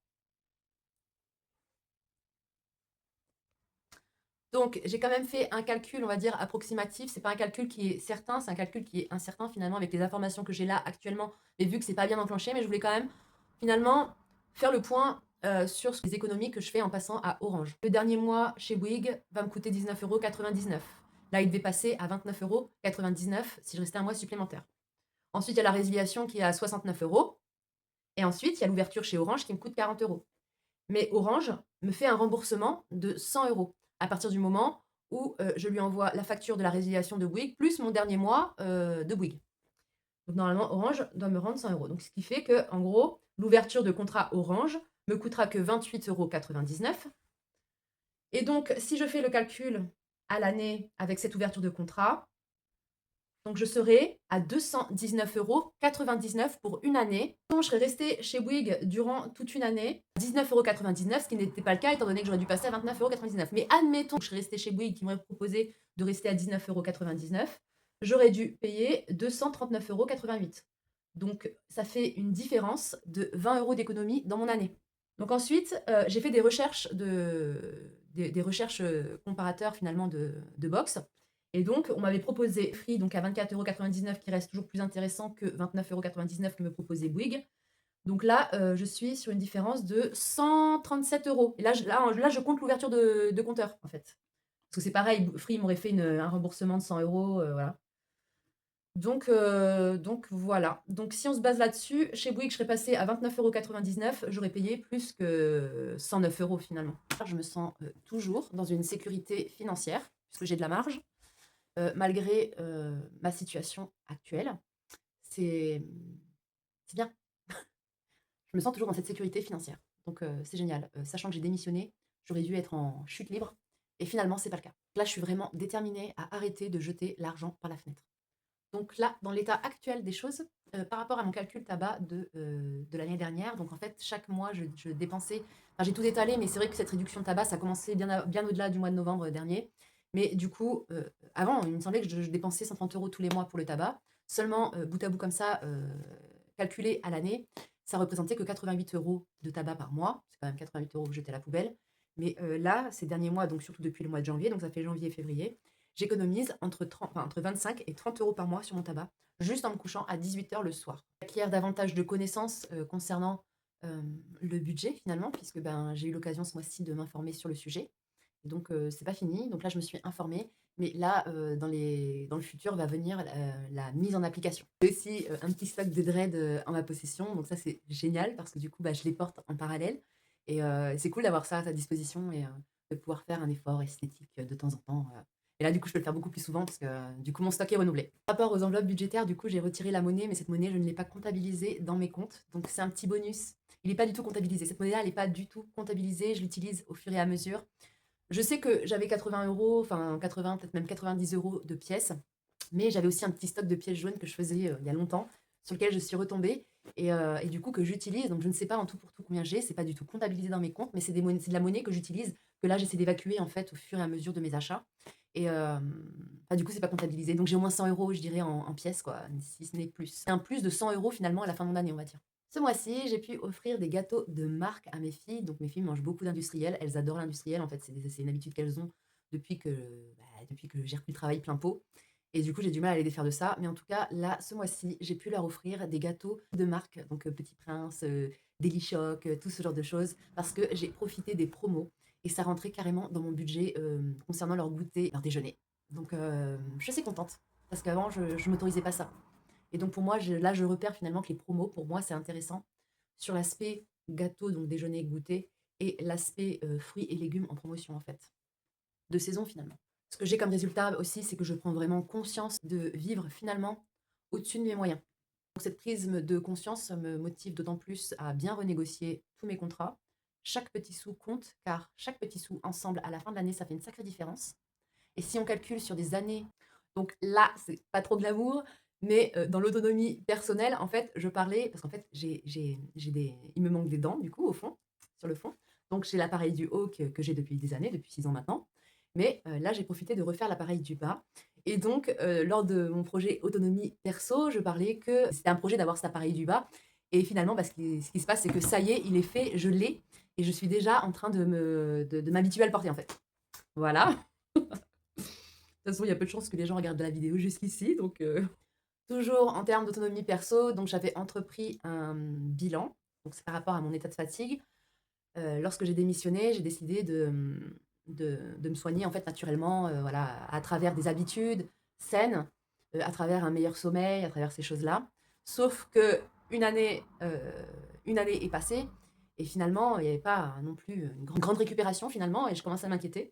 Donc, j'ai quand même fait un calcul, on va dire, approximatif. C'est pas un calcul qui est certain, c'est un calcul qui est incertain finalement avec les informations que j'ai là actuellement. Et vu que c'est pas bien enclenché, mais je voulais quand même finalement faire le point sur les économies que je fais en passant à Orange. Le dernier mois chez Bouygues va me coûter 19,99 €. Là, il devait passer à 29,99 € si je restais un mois supplémentaire. Ensuite, il y a la résiliation qui est à 69 €. Et ensuite, il y a l'ouverture chez Orange qui me coûte 40 €. Mais Orange me fait un remboursement de 100 € à partir du moment où je lui envoie la facture de la résiliation de Bouygues plus mon dernier mois de Bouygues. Donc normalement, Orange doit me rendre 100 €. Donc ce qui fait que, en gros, l'ouverture de contrat Orange me coûtera que 28,99 €. Et donc, si je fais le calcul à l'année avec cette ouverture de contrat, donc je serai à 219,99 € pour une année. Donc je serai restée chez Bouygues durant toute une année, 19,99 €, ce qui n'était pas le cas étant donné que j'aurais dû passer à 29,99 €. Mais admettons que je serais restée chez Bouygues qui m'aurait proposé de rester à 19,99 €, j'aurais dû payer 239,88 €. Donc ça fait une différence de 20 € d'économie dans mon année. Donc ensuite, j'ai fait des recherches, des recherches comparateurs finalement de box. Et donc, on m'avait proposé Free donc à 24,99 € qui reste toujours plus intéressant que 29,99 € que me proposait Bouygues. Donc là, je suis sur une différence de 137 €. Et là, je compte l'ouverture de compteur, en fait. Parce que c'est pareil, Free m'aurait fait un remboursement de 100 €, voilà. Donc voilà. Donc si on se base là-dessus, chez Bouygues, je serais passée à 29,99 €, j'aurais payé plus que 109 € finalement. Je me sens toujours dans une sécurité financière, puisque j'ai de la marge. Malgré ma situation actuelle, c'est bien. Je me sens toujours dans cette sécurité financière. Donc c'est génial. Sachant que j'ai démissionné, j'aurais dû être en chute libre. Et finalement, c'est pas le cas. Là, je suis vraiment déterminée à arrêter de jeter l'argent par la fenêtre. Donc là, dans l'état actuel des choses, par rapport à mon calcul tabac de l'année dernière, donc en fait, chaque mois, je dépensais, enfin, j'ai tout étalé, mais c'est vrai que cette réduction de tabac, ça a commencé bien au-delà du mois de novembre dernier. Mais du coup, avant, il me semblait que je dépensais 130 € tous les mois pour le tabac. Seulement, bout à bout comme ça, calculé à l'année, ça représentait que 88 € de tabac par mois. C'est quand même 88 € jetés à la poubelle. Mais là, ces derniers mois, donc surtout depuis le mois de janvier, donc ça fait janvier et février, j'économise entre 25 et 30 € par mois sur mon tabac, juste en me couchant à 18 h le soir. J'acquiers davantage de connaissances concernant le budget finalement, puisque j'ai eu l'occasion ce mois-ci de m'informer sur le sujet. Et donc c'est pas fini. Donc là, je me suis informée. Mais là, dans le futur, va venir la mise en application. J'ai aussi un petit stock de dreads en ma possession. Donc ça, c'est génial parce que du coup, je les porte en parallèle. Et c'est cool d'avoir ça à ta disposition et de pouvoir faire un effort esthétique de temps en temps. Et là, du coup, je peux le faire beaucoup plus souvent parce que du coup, mon stock est renouvelé. Par rapport aux enveloppes budgétaires, du coup, j'ai retiré la monnaie, mais cette monnaie, je ne l'ai pas comptabilisée dans mes comptes. Donc, c'est un petit bonus. Il n'est pas du tout comptabilisé. Cette monnaie-là, elle n'est pas du tout comptabilisée. Je l'utilise au fur et à mesure. Je sais que j'avais 80 €, enfin 80, peut-être même 90 € de pièces, mais j'avais aussi un petit stock de pièces jaunes que je faisais il y a longtemps, sur lequel je suis retombée et du coup que j'utilise. Donc je ne sais pas en tout pour tout combien j'ai, c'est pas du tout comptabilisé dans mes comptes, mais c'est de la monnaie que j'utilise, que là j'essaie d'évacuer en fait au fur et à mesure de mes achats. Et du coup, c'est pas comptabilisé. Donc j'ai au moins 100 € je dirais, en pièces, quoi, si ce n'est plus. C'est un plus de 100 € finalement à la fin de mon année, on va dire. Ce mois-ci, j'ai pu offrir des gâteaux de marque à mes filles. Donc mes filles mangent beaucoup d'industriel. Elles adorent l'industriel. En fait, c'est une habitude qu'elles ont depuis que j'ai repris le travail plein pot. Et du coup, j'ai du mal à les défaire de ça. Mais en tout cas, là, ce mois-ci, j'ai pu leur offrir des gâteaux de marque. Donc Petit Prince, Delichoc, tout ce genre de choses. Parce que j'ai profité des promos. Et ça rentrait carrément dans mon budget concernant leur goûter, leur déjeuner. Donc je suis assez contente. Parce qu'avant, je ne m'autorisais pas ça. Et donc pour moi, là, je repère finalement que les promos, pour moi, c'est intéressant sur l'aspect gâteau, donc déjeuner, goûter, et l'aspect fruits et légumes en promotion, en fait, de saison finalement. Ce que j'ai comme résultat aussi, c'est que je prends vraiment conscience de vivre finalement au-dessus de mes moyens. Donc cette prise de conscience me motive d'autant plus à bien renégocier tous mes contrats. Chaque petit sou compte, car chaque petit sou ensemble, à la fin de l'année, ça fait une sacrée différence. Et si on calcule sur des années, donc là, c'est pas trop glamour, mais dans l'autonomie personnelle, en fait, je parlais, parce qu'en fait, il me manque des dents, du coup, au fond, sur le fond. Donc j'ai l'appareil du haut que j'ai depuis des années, depuis 6 ans maintenant. Mais là, j'ai profité de refaire l'appareil du bas. Et donc, lors de mon projet autonomie perso, je parlais que c'était un projet d'avoir cet appareil du bas. Et finalement, ce qui se passe, c'est que ça y est, il est fait, je l'ai, et je suis déjà en train de m'habituer à le porter, en fait. Voilà. De toute façon, il y a peu de chances que les gens regardent la vidéo jusqu'ici, donc toujours en termes d'autonomie perso, donc j'avais entrepris un bilan, donc c'est par rapport à mon état de fatigue. Lorsque j'ai démissionné, j'ai décidé de me soigner, en fait, naturellement, voilà, à travers des habitudes saines, à travers un meilleur sommeil, à travers ces choses-là. Sauf qu'une année, une année est passée et finalement, il n'y avait pas non plus une grande récupération finalement et je commençais à m'inquiéter.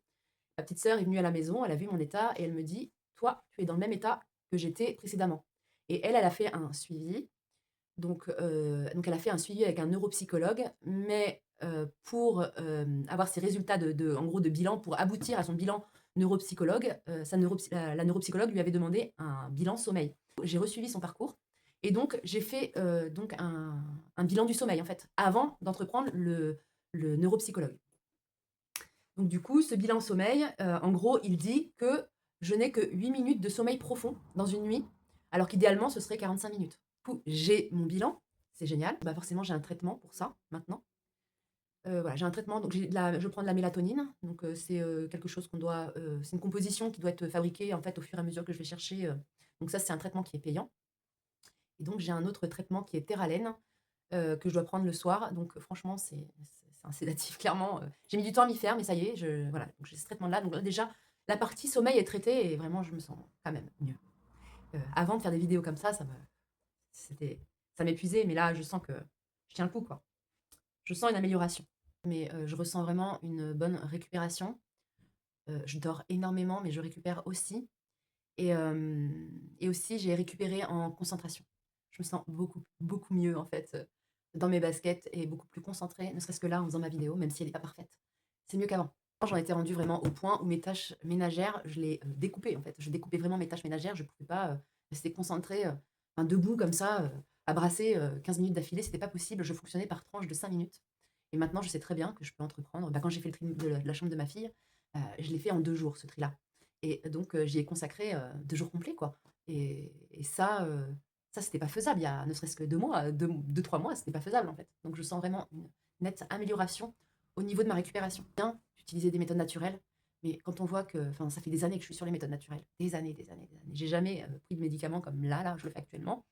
Ma petite sœur est venue à la maison, elle a vu mon état et elle me dit: «Toi, tu es dans le même état que j'étais précédemment» et elle, elle a fait un suivi. Donc elle a fait un suivi avec un neuropsychologue, mais pour, avoir ses résultats en gros de bilan, pour aboutir à son bilan neuropsychologue, sa neuropsy la neuropsychologue lui avait demandé un bilan sommeil. J'ai resuivi son parcours et donc j'ai fait, donc un bilan du sommeil, en fait, avant d'entreprendre le neuropsychologue. Donc du coup, ce bilan sommeil, en gros, il dit que je n'ai que 8 minutes de sommeil profond dans une nuit, alors qu'idéalement, ce serait 45 minutes. Du coup, j'ai mon bilan, c'est génial. Bah, forcément, j'ai un traitement pour ça, maintenant. Voilà, j'ai un traitement, donc je prends de la mélatonine, donc c'est, quelque chose qu'on doit, c'est une composition qui doit être fabriquée, en fait, au fur et à mesure que je vais chercher, donc ça, c'est un traitement qui est payant et donc j'ai un autre traitement qui est Theralène, que je dois prendre le soir. Donc franchement, c'est un sédatif clairement, j'ai mis du temps à m'y faire, mais ça y est, voilà, donc j'ai ce traitement-là. Donc là, déjà, la partie sommeil est traitée et vraiment, je me sens quand même mieux. Avant de faire des vidéos comme ça c'était ça m'épuisait, mais là, je sens que je tiens le coup, quoi. Je sens une amélioration, mais je ressens vraiment une bonne récupération. Je dors énormément, mais je récupère aussi et aussi j'ai récupéré en concentration. Je me sens beaucoup, beaucoup mieux, en fait, dans mes baskets et beaucoup plus concentrée, ne serait-ce que là, en faisant ma vidéo, même si elle est pas parfaite. C'est mieux qu'avant. J'en étais rendue vraiment au point où mes tâches ménagères, je les, découpais, en fait. Je découpais vraiment mes tâches ménagères. Je pouvais pas, rester concentrée, enfin debout comme ça, à brasser, 15 minutes d'affilée, c'était pas possible. Je fonctionnais par tranches de 5 minutes et maintenant je sais très bien que je peux entreprendre. Bah, quand j'ai fait le tri de la chambre de ma fille, je l'ai fait en 2 jours, ce tri-là et donc j'y ai consacré, 2 jours complets, quoi et ça, c'était pas faisable il y a ne serait-ce que 2 mois, 2-3 mois, c'était pas faisable, en fait. Donc je sens vraiment une nette amélioration au niveau de ma récupération. Bien d'utiliser des méthodes naturelles, mais quand on voit que enfin, ça fait des années que je suis sur les méthodes naturelles, des années, des années, des années. J'ai jamais, pris de médicaments comme là, je le fais actuellement.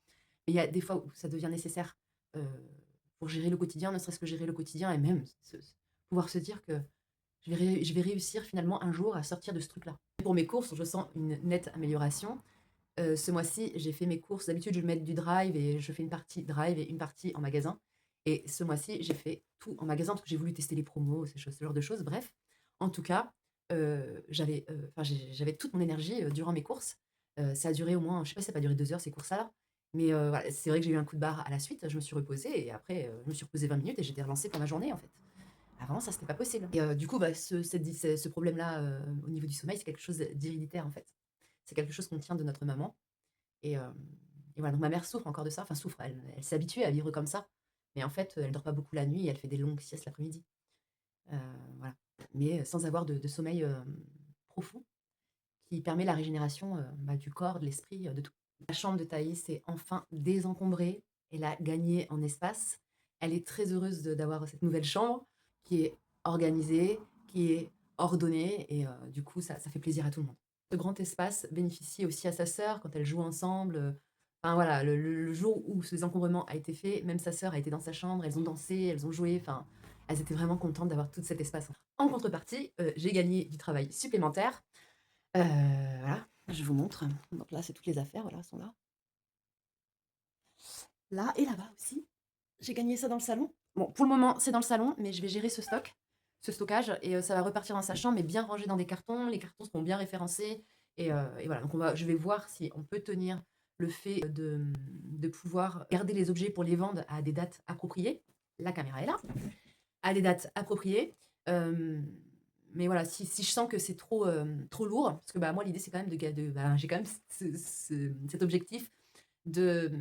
Mais il y a des fois où ça devient nécessaire, heu, pour gérer le quotidien, ne serait-ce que gérer le quotidien et même pouvoir se dire que je vais réussir finalement un jour à sortir de ce truc-là. Pour mes courses, je sens une nette amélioration. Ce mois-ci, j'ai fait mes courses. D'habitude, je vais mettre du drive et je fais une partie drive et une partie en magasin. Et ce mois-ci, j'ai fait tout en magasin parce que j'ai voulu tester les promos, ce genre de choses. Bref, en tout cas, enfin, j'avais toute mon énergie durant mes courses. Ça a duré au moins, je sais pas si ça a pas duré 2 heures ces courses-là, mais voilà, c'est vrai que j'ai eu un coup de barre à la suite. Je me suis reposée et après, je me suis reposée 20 minutes et j'étais relancée pour la journée en fait. Avant, ça, c'était pas possible. Et du coup, bah, ce problème-là au niveau du sommeil, c'est quelque chose d'héréditaire en fait. C'est quelque chose qu'on tient de notre maman. Et, et voilà, donc ma mère souffre encore de ça, enfin souffre, elle s'est habituée à vivre comme ça. Mais en fait, elle dort pas beaucoup la nuit et elle fait des longues siestes l'après-midi. Heu, voilà. Mais sans avoir de sommeil, profond qui permet la régénération, bah, du corps, de l'esprit, de tout. La chambre de Thaïs est enfin désencombrée, elle a gagné en espace. Elle est très heureuse d'avoir cette nouvelle chambre qui est organisée, qui est ordonnée et du coup ça fait plaisir à tout le monde. Ce grand espace bénéficie aussi à sa sœur quand elles jouent ensemble, enfin voilà, le jour où ce désencombrement a été fait, même sa sœur a été dans sa chambre, elles ont dansé, elles ont joué, enfin, elles étaient vraiment contentes d'avoir tout cet espace. En contrepartie, j'ai gagné du travail supplémentaire. Voilà, je vous montre. Donc là, c'est toutes les affaires, voilà, sont là. Là et là-bas aussi. J'ai gagné ça dans le salon. Bon, pour le moment, c'est dans le salon, mais je vais gérer ce stockage et ça va repartir dans sa chambre, mais bien rangé dans des cartons. Les cartons seront bien référencés et voilà, donc je vais voir si on peut tenir le fait de pouvoir garder les objets pour les vendre à des dates appropriées. La caméra est là. À des dates appropriées. Hem, mais voilà, si je sens que c'est trop lourd, parce que, bah, moi l'idée c'est quand même bah, j'ai quand même cet objectif de,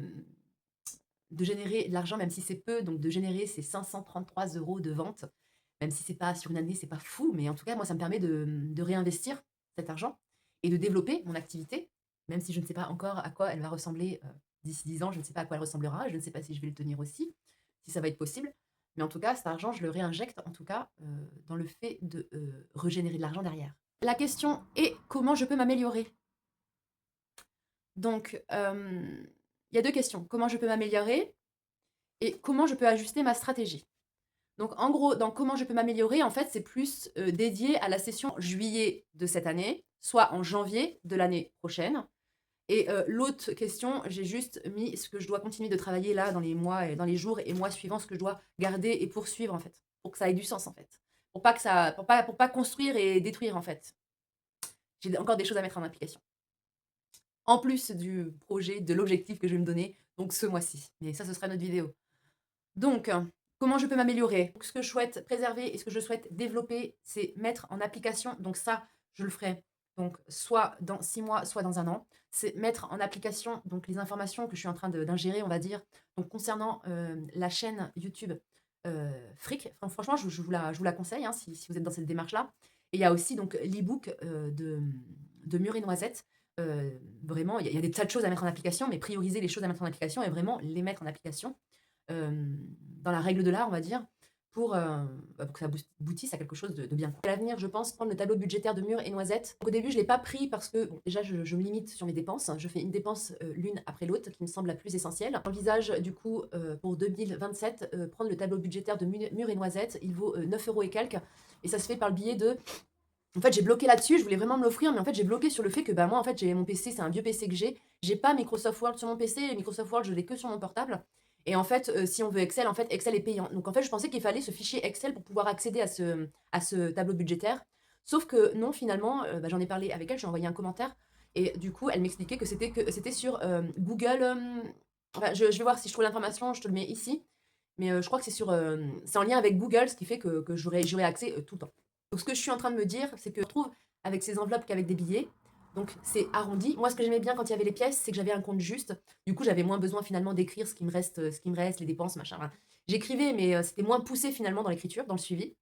de générer de l'argent même si c'est peu, donc de générer ces 533 € de vente, même si c'est pas sur une année, c'est pas fou, mais en tout cas moi ça me permet de réinvestir cet argent et de développer mon activité, même si je ne sais pas encore à quoi elle va ressembler, d'ici 10 ans, je ne sais pas à quoi elle ressemblera, je ne sais pas si je vais le tenir aussi, si ça va être possible. Mais en tout cas, cet argent, je le réinjecte en tout cas, dans le fait de, régénérer de l'argent derrière. La question est comment je peux m'améliorer? Donc, il y a 2 questions. Comment je peux m'améliorer et comment je peux ajuster ma stratégie? Donc en gros, dans comment je peux m'améliorer, en fait, c'est plus, dédié à la session juillet de cette année, soit en janvier de l'année prochaine. Et l'autre question, j'ai juste mis ce que je dois continuer de travailler là dans les mois et dans les jours et mois suivants, ce que je dois garder et poursuivre en fait, pour que ça ait du sens en fait. Pour pas construire et détruire en fait. J'ai encore des choses à mettre en application. En plus du projet, de l'objectif que je vais me donner, donc ce mois-ci. Mais ça, ce sera une autre vidéo. Donc, comment je peux m'améliorer? Donc ce que je souhaite préserver et ce que je souhaite développer, c'est mettre en application, donc ça, je le ferai donc soit dans 6 mois, soit dans 1 an. C'est mettre en application donc les informations que je suis en train d'ingérer, on va dire, donc concernant, la chaîne YouTube, Fric. Enfin franchement, je vous la conseille, hein, si vous êtes dans cette démarche-là. Et il y a aussi donc l'e-book, de Mûres et Noisettes. Vraiment, il y a des tas de choses à mettre en application, mais prioriser les choses à mettre en application et vraiment les mettre en application dans la règle de l'art, on va dire, pour que ça aboutisse à quelque chose de bien. À l'avenir, je pense prendre le tableau budgétaire de Mûres et Noisettes. Au début, je ne l'ai pas pris parce que, bon, déjà, je me limite sur mes dépenses. Je fais une dépense l'une après l'autre qui me semble la plus essentielle. J'envisage, du coup, pour 2027, prendre le tableau budgétaire de Mûres et Noisettes. Il vaut 9 euros et quelques. Et ça se fait par le biais de. En fait, j'ai bloqué là-dessus, je voulais vraiment me l'offrir, mais en fait, j'ai bloqué sur le fait que bah, moi, en fait, j'ai mon PC, c'est un vieux PC que j'ai. J'ai pas Microsoft Word sur mon PC, et Microsoft Word, je l'ai que sur mon portable. Et en fait, si on veut Excel, en fait, Excel est payant. Donc en fait, je pensais qu'il fallait ce fichier Excel pour pouvoir accéder à ce tableau budgétaire. Sauf que non, finalement, bah, j'en ai parlé avec elle, j'ai envoyé un commentaire. Et du coup, elle m'expliquait que c'était sur Google. Enfin, je vais voir si je trouve l'information, je te le mets ici. Mais je crois que c'est en lien avec Google, ce qui fait que j'aurai accès tout le temps. Donc ce que je suis en train de me dire, c'est que je retrouve avec ces enveloppes qu'avec des billets. Donc c'est arrondi. Moi, ce que j'aimais bien quand il y avait les pièces, c'est que j'avais un compte juste. Du coup, j'avais moins besoin finalement d'écrire ce qui me reste, les dépenses, machin. Enfin, j'écrivais, mais c'était moins poussé finalement dans l'écriture, dans le suivi.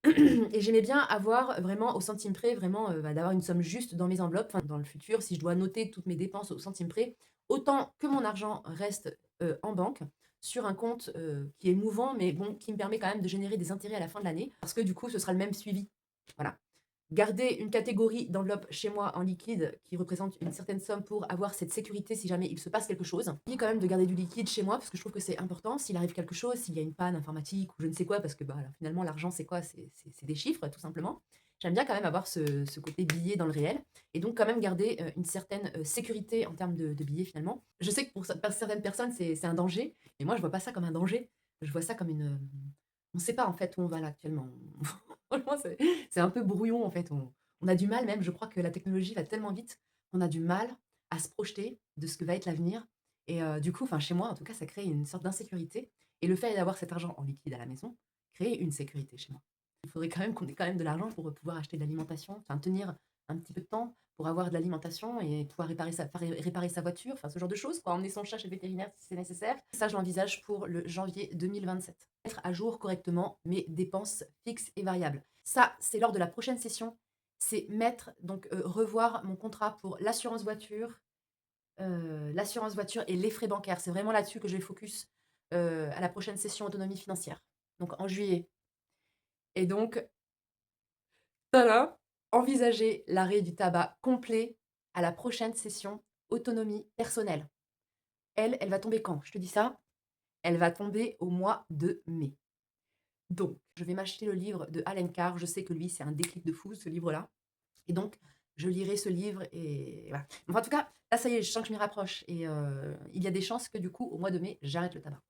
Et j'aimais bien avoir vraiment au centime près, vraiment d'avoir une somme juste dans mes enveloppes. Enfin, dans le futur, si je dois noter toutes mes dépenses au centime près, autant que mon argent reste en banque sur un compte qui est mouvant, mais bon, qui me permet quand même de générer des intérêts à la fin de l'année, parce que du coup, ce sera le même suivi. Voilà. Garder une catégorie d'enveloppe chez moi en liquide qui représente une certaine somme pour avoir cette sécurité si jamais il se passe quelque chose. J'ai quand même de garder du liquide chez moi parce que je trouve que c'est important. S'il arrive quelque chose, s'il y a une panne informatique ou je ne sais quoi, parce que bah, finalement l'argent c'est quoi? C'est des chiffres tout simplement. J'aime bien quand même avoir ce côté billet dans le réel et donc quand même garder une certaine sécurité en termes de billets finalement. Je sais que pour certaines personnes c'est un danger, mais moi je vois pas ça comme un danger. Je vois ça comme on ne sait pas en fait où on va là actuellement. Franchement, c'est un peu brouillon en fait. On a du mal même, je crois que la technologie va tellement vite qu'on a du mal à se projeter de ce que va être l'avenir. Et du coup, enfin chez moi en tout cas, ça crée une sorte d'insécurité. Et le fait d'avoir cet argent en liquide à la maison crée une sécurité chez moi. Il faudrait quand même qu'on ait quand même de l'argent pour pouvoir acheter de l'alimentation, enfin tenir un petit peu de temps pour avoir de l'alimentation et pouvoir réparer sa voiture, enfin ce genre de choses, quoi, emmener son chat chez le vétérinaire si c'est nécessaire. Ça, je l'envisage pour le janvier 2027. Mettre à jour correctement mes dépenses fixes et variables. Ça, c'est lors de la prochaine session. C'est revoir mon contrat pour l'assurance voiture et les frais bancaires. C'est vraiment là-dessus que je vais focus à la prochaine session autonomie financière. Donc en juillet. Et donc, tada, envisager l'arrêt du tabac complet à la prochaine session autonomie personnelle. Elle va tomber quand? Je te dis ça, elle va tomber au mois de mai. Donc, je vais m'acheter le livre de Allen Carr. Je sais que lui, c'est un déclic de fou, ce livre-là. Et donc, je lirai ce livre et voilà. Enfin, en tout cas, là, ça y est, je sens que je m'y rapproche. Et il y a des chances que du coup, au mois de mai, j'arrête le tabac.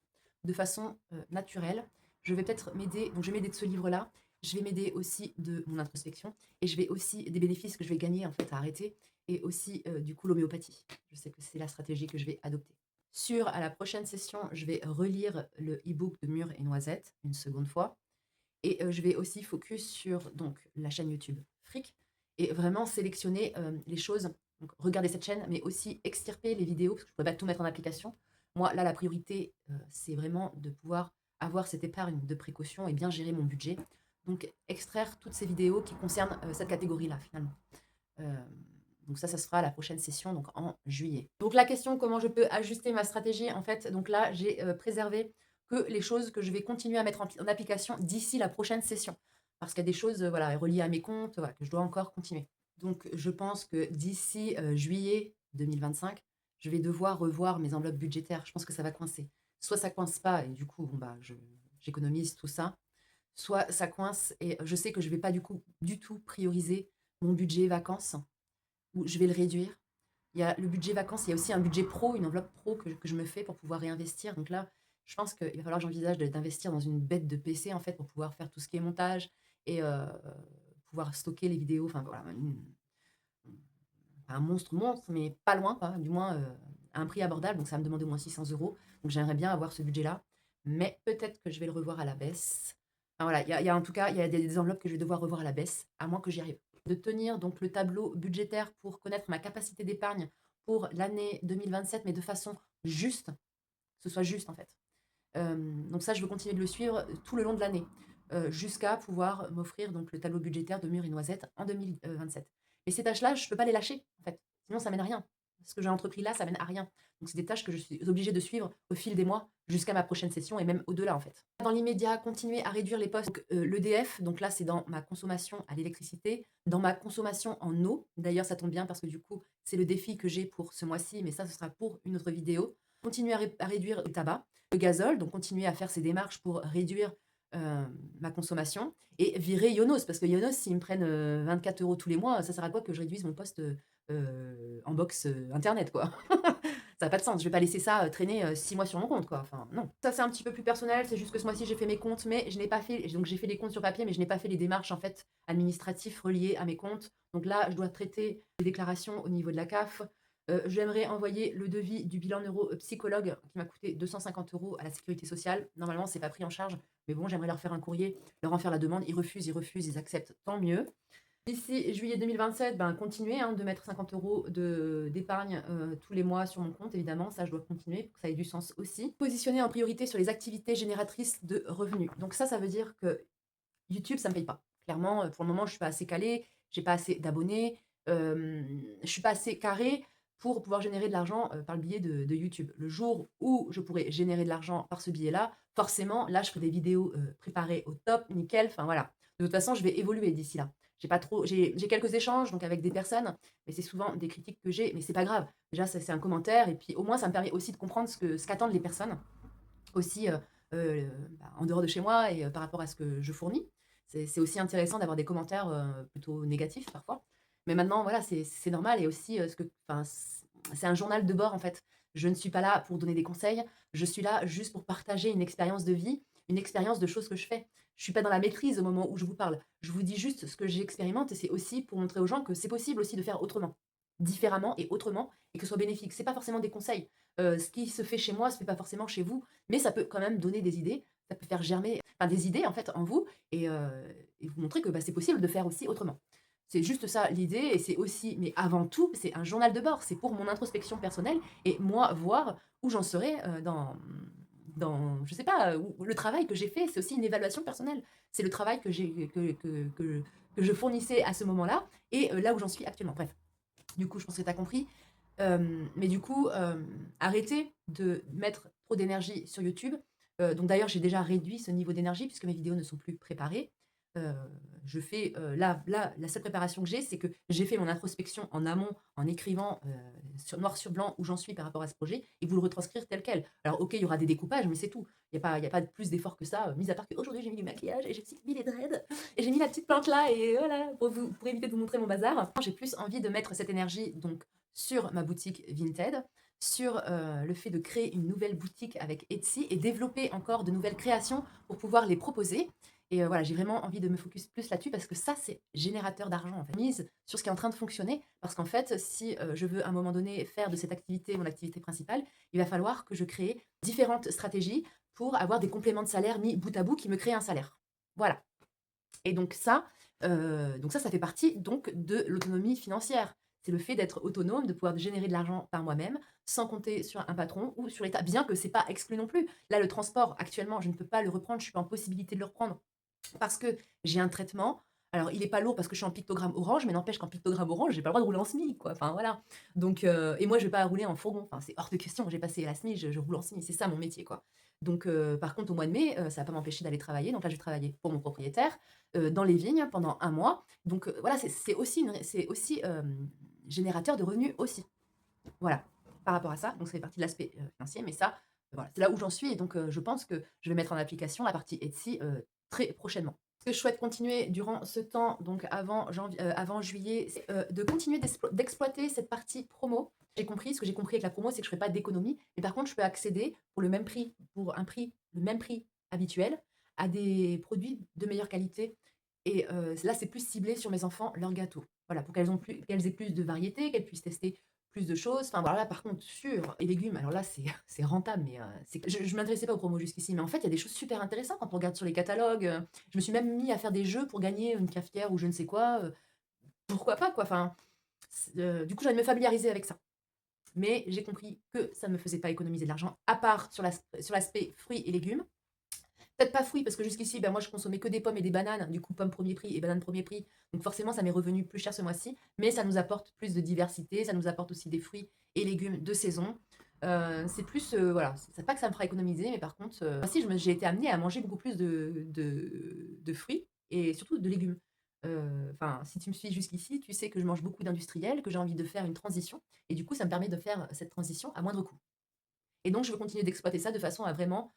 De façon naturelle. Je vais peut-être m'aider, donc je vais m'aider de ce livre-là. Je vais m'aider aussi de mon introspection. Et je vais aussi des bénéfices que je vais gagner en fait à arrêter. Et aussi, du coup, l'homéopathie. Je sais que c'est la stratégie que je vais adopter. À la prochaine session, je vais relire le e-book de Mûres et Noisettes une seconde fois. Et je vais aussi focus sur donc la chaîne YouTube Fric et vraiment sélectionner les choses. Donc, regarder cette chaîne, mais aussi extirper les vidéos, parce que je ne pourrais pas tout mettre en application. Moi, là, la priorité, c'est vraiment de pouvoir avoir cette épargne de précaution et bien gérer mon budget. Donc, extraire toutes ces vidéos qui concernent cette catégorie-là, finalement. Euh, donc ça se fera à la prochaine session, donc en juillet. Donc la question, comment je peux ajuster ma stratégie, en fait, donc là, j'ai préservé que les choses que je vais continuer à mettre en application d'ici la prochaine session. parce qu'il y a des choses, voilà, reliées à mes comptes, voilà, que je dois encore continuer. Donc je pense que d'ici, juillet 2025, je vais devoir revoir mes enveloppes budgétaires. Je pense que ça va coincer. Soit ça coince pas et du coup, bon, bah, je j'économise tout ça, soit ça coince et je sais que je vais pas du tout prioriser mon budget vacances ou je vais le réduire. Il y a le budget vacances, il y a aussi un budget pro, une enveloppe pro que je me fais pour pouvoir réinvestir. Donc là, je pense qu'il va falloir que j'envisage d'investir dans une bête de PC, en fait, pour pouvoir faire tout ce qui est montage et pouvoir stocker les vidéos. Enfin, voilà, pas un monstre, mais pas loin, quoi, du moins à un prix abordable. Donc ça va me demander au moins 600 euros. Donc j'aimerais bien avoir ce budget-là. Mais peut-être que je vais le revoir à la baisse. Enfin, voilà, en tout cas, il y a des enveloppes que je vais devoir revoir à la baisse, à moins que j'y arrive. De tenir donc le tableau budgétaire pour connaître ma capacité d'épargne pour l'année 2027, mais de façon juste, que ce soit juste en fait. Donc ça, je veux continuer de le suivre tout le long de l'année, jusqu'à pouvoir m'offrir donc le tableau budgétaire de Mûres et Noisettes en 2027. Mais ces tâches-là, je ne peux pas les lâcher, en fait. Sinon, ça mène à rien. Ce que j'ai entrepris là, ça mène à rien. Donc c'est des tâches que je suis obligée de suivre au fil des mois jusqu'à ma prochaine session et même au-delà, en fait. Dans l'immédiat, continuer à réduire les postes. Donc, l'EDF, donc là, c'est dans ma consommation à l'électricité, dans ma consommation en eau. D'ailleurs, ça tombe bien parce que du coup, c'est le défi que j'ai pour ce mois-ci, mais ça, ce sera pour une autre vidéo. Continuer à réduire le tabac, le gazole, donc continuer à faire ces démarches pour réduire ma consommation et virer Yonos, parce que Yonos, s'ils me prennent 24 euros tous les mois, ça sert à quoi que je réduise mon poste en box internet, quoi. Ça n'a pas de sens. Je vais pas laisser ça traîner 6 mois sur mon compte, quoi. Enfin, non. Ça, c'est un petit peu plus personnel. C'est juste que ce mois-ci, j'ai fait mes comptes, mais je n'ai pas fait. Donc, j'ai fait les comptes sur papier, mais je n'ai pas fait les démarches, en fait, administratives reliées à mes comptes. Donc là, je dois traiter les déclarations au niveau de la CAF. J'aimerais envoyer le devis du bilan neuropsychologue qui m'a coûté 250 euros à la sécurité sociale. Normalement, c'est pas pris en charge, mais bon, j'aimerais leur faire un courrier, leur en faire la demande. Ils refusent, ils acceptent, tant mieux. D'ici juillet 2027, ben, continuer de mettre 50 euros d'épargne tous les mois sur mon compte, évidemment, ça je dois continuer pour que ça ait du sens aussi. Positionner en priorité sur les activités génératrices de revenus. Donc ça veut dire que YouTube, ça me paye pas. Clairement, pour le moment, je suis pas assez calée, j'ai pas assez d'abonnés, je suis pas assez carrée pour pouvoir générer de l'argent par le biais de YouTube. Le jour où je pourrai générer de l'argent par ce biais-là, forcément, là, je ferai des vidéos préparées au top, nickel. Enfin voilà. De toute façon, je vais évoluer d'ici là. J'ai pas trop, j'ai quelques échanges donc avec des personnes, mais c'est souvent des critiques que j'ai, mais c'est pas grave. Déjà, ça, c'est un commentaire et puis au moins, ça me permet aussi de comprendre ce qu'attendent les personnes aussi en dehors de chez moi et par rapport à ce que je fournis. C'est aussi intéressant d'avoir des commentaires plutôt négatifs parfois. Mais maintenant, voilà, c'est normal et aussi c'est un journal de bord en fait. Je ne suis pas là pour donner des conseils, je suis là juste pour partager une expérience de vie, une expérience de choses que je fais. Je suis pas dans la maîtrise au moment où je vous parle. Je vous dis juste ce que j'expérimente et c'est aussi pour montrer aux gens que c'est possible aussi de faire autrement, différemment et autrement et que ce soit bénéfique. C'est pas forcément des conseils. Ce qui se fait chez moi se fait pas forcément chez vous, mais ça peut quand même donner des idées, ça peut faire germer enfin, des idées en fait en vous et vous montrer que bah, c'est possible de faire aussi autrement. C'est juste ça l'idée et c'est aussi, mais avant tout, c'est un journal de bord, c'est pour mon introspection personnelle et moi voir où j'en serai je sais pas, le travail que j'ai fait, c'est aussi une évaluation personnelle. C'est le travail que je fournissais à ce moment-là et là où j'en suis actuellement. Bref, du coup, je pense que tu as compris. Mais du coup, arrêtez de mettre trop d'énergie sur YouTube. Donc d'ailleurs, j'ai déjà réduit ce niveau d'énergie puisque mes vidéos ne sont plus préparées. Heu, je fais, là, la seule préparation que j'ai, c'est que j'ai fait mon introspection en amont, en écrivant, sur noir sur blanc où j'en suis par rapport à ce projet et vous le retranscrire tel quel. Alors OK, il y aura des découpages, mais c'est tout. Il y a pas de plus d'effort que ça, mis à part qu'aujourd'hui j'ai mis du maquillage et j'ai aussi mis les dreads et j'ai mis la petite plante là et voilà, pour éviter de vous montrer mon bazar. J'ai plus envie de mettre cette énergie donc sur ma boutique Vinted, sur, le fait de créer une nouvelle boutique avec Etsy et développer encore de nouvelles créations pour pouvoir les proposer et voilà, j'ai vraiment envie de me focus plus là-dessus parce que ça, c'est générateur d'argent, en fait. Mise sur ce qui est en train de fonctionner parce qu'en fait, si, je veux à un moment donné faire de cette activité mon activité principale, il va falloir que je crée différentes stratégies pour avoir des compléments de salaire mis bout à bout qui me créent un salaire. Voilà. Et donc ça fait partie donc de l'autonomie financière. C'est le fait d'être autonome, de pouvoir générer de l'argent par moi-même, sans compter sur un patron ou sur l'État, bien que c'est pas exclu non plus. Là, le transport, actuellement, je ne peux pas le reprendre, je suis pas en possibilité de le reprendre parce que j'ai un traitement. Alors, il est pas lourd parce que je suis en pictogramme orange, mais n'empêche qu'en pictogramme orange, j'ai pas le droit de rouler en SMI, quoi. Enfin, voilà. Donc, et moi, je vais pas rouler en fourgon. Enfin, c'est hors de question. J'ai passé la SMI, je roule en SMI. C'est ça mon métier, quoi. Donc, par contre, au mois de mai, ça va pas m'empêcher d'aller travailler. Donc là, je vais travailler pour mon propriétaire, dans les vignes pendant un mois. Donc, voilà, c'est aussi générateur de revenus aussi. Voilà, par rapport à ça. Donc, ça fait partie de l'aspect financier. Mais ça, voilà, c'est là où j'en suis. Et donc, je pense que je vais mettre en application la partie Etsy très prochainement. Ce que je souhaite continuer durant ce temps, donc avant juillet, c'est de continuer d'exploiter cette partie promo. J'ai compris, ce que j'ai compris avec la promo, c'est que je ne ferai pas d'économie, mais par contre, je peux accéder pour le même prix, le même prix habituel, à des produits de meilleure qualité. Et là, c'est plus ciblé sur mes enfants, leurs gâteaux. Voilà, pour qu'elles aient plus de variété, qu'elles puissent tester plus de choses. Enfin, voilà, par contre, sur les légumes, alors là, c'est c'est rentable, mais je ne m'intéressais pas aux promos jusqu'ici. Mais en fait, il y a des choses super intéressantes quand on regarde sur les catalogues. Je me suis même mis à faire des jeux pour gagner une cafetière ou je ne sais quoi. Pourquoi pas, quoi. Enfin, du coup, j'ai envie de me familiariser avec ça. Mais j'ai compris que ça ne me faisait pas économiser de l'argent, à part sur l'aspect fruits et légumes. Peut-être pas fruits, parce que jusqu'ici, ben, moi, je consommais que des pommes et des bananes. Du coup, pommes premier prix et bananes premier prix. Donc forcément, ça m'est revenu plus cher ce mois-ci. Mais ça nous apporte plus de diversité. Ça nous apporte aussi des fruits et légumes de saison. C'est plus, voilà, c'est pas que ça me fera économiser, mais par contre, si j'ai été amenée à manger beaucoup plus de fruits et surtout de légumes. Enfin, si tu me suis jusqu'ici, tu sais que je mange beaucoup d'industriels, que j'ai envie de faire une transition. Et du coup, ça me permet de faire cette transition à moindre coût. Et donc, je veux continuer d'exploiter ça de façon à vraiment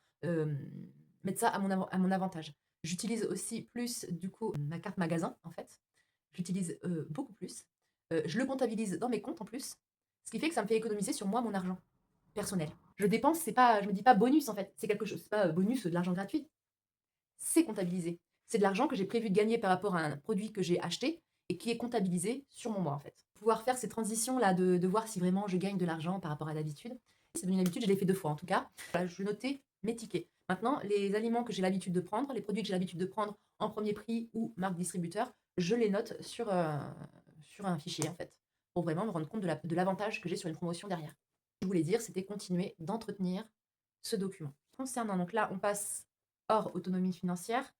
mettre ça à mon avantage. J'utilise aussi plus, du coup, ma carte magasin, en fait. J'utilise beaucoup plus. Je le comptabilise dans mes comptes en plus. Ce qui fait que ça me fait économiser sur moi mon argent personnel. Je dépense, c'est pas, je me dis pas bonus en fait. C'est quelque chose, c'est pas bonus de l'argent gratuit. C'est comptabilisé. C'est de l'argent que j'ai prévu de gagner par rapport à un produit que j'ai acheté et qui est comptabilisé sur mon mois en fait. Pouvoir faire ces transitions-là, de voir si vraiment je gagne de l'argent par rapport à d'habitude, c'est devenu une habitude, je l'ai fait 2 fois en tout cas. Voilà, je notais mes tickets. Maintenant, les aliments que j'ai l'habitude de prendre, les produits que j'ai l'habitude de prendre en premier prix ou marque distributeur, je les note sur un fichier en fait, pour vraiment me rendre compte de l'avantage que j'ai sur une promotion derrière. Ce que je voulais dire, c'était continuer d'entretenir ce document. Concernant, donc là, on passe hors autonomie financière.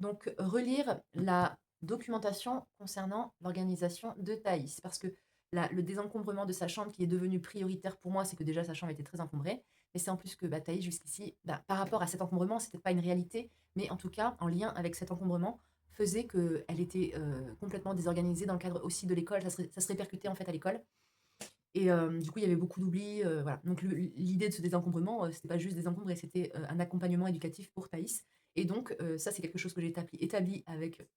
Donc, relire la documentation concernant l'organisation de Thaïs. Parce que le désencombrement de sa chambre qui est devenu prioritaire pour moi, c'est que déjà sa chambre était très encombrée. Mais c'est en plus que Thaïs, jusqu'ici, par rapport à cet encombrement, c'était pas une réalité, mais en tout cas, en lien avec cet encombrement, faisait qu'elle était complètement désorganisée dans le cadre aussi de l'école. Ça se répercutait en fait à l'école. Et du coup, il y avait beaucoup d'oubli, voilà. Donc l'idée de ce désencombrement, c'était pas juste désencombrer, c'était, un accompagnement éducatif pour Thaïs. Et donc ça, c'est quelque chose que j'ai établi avec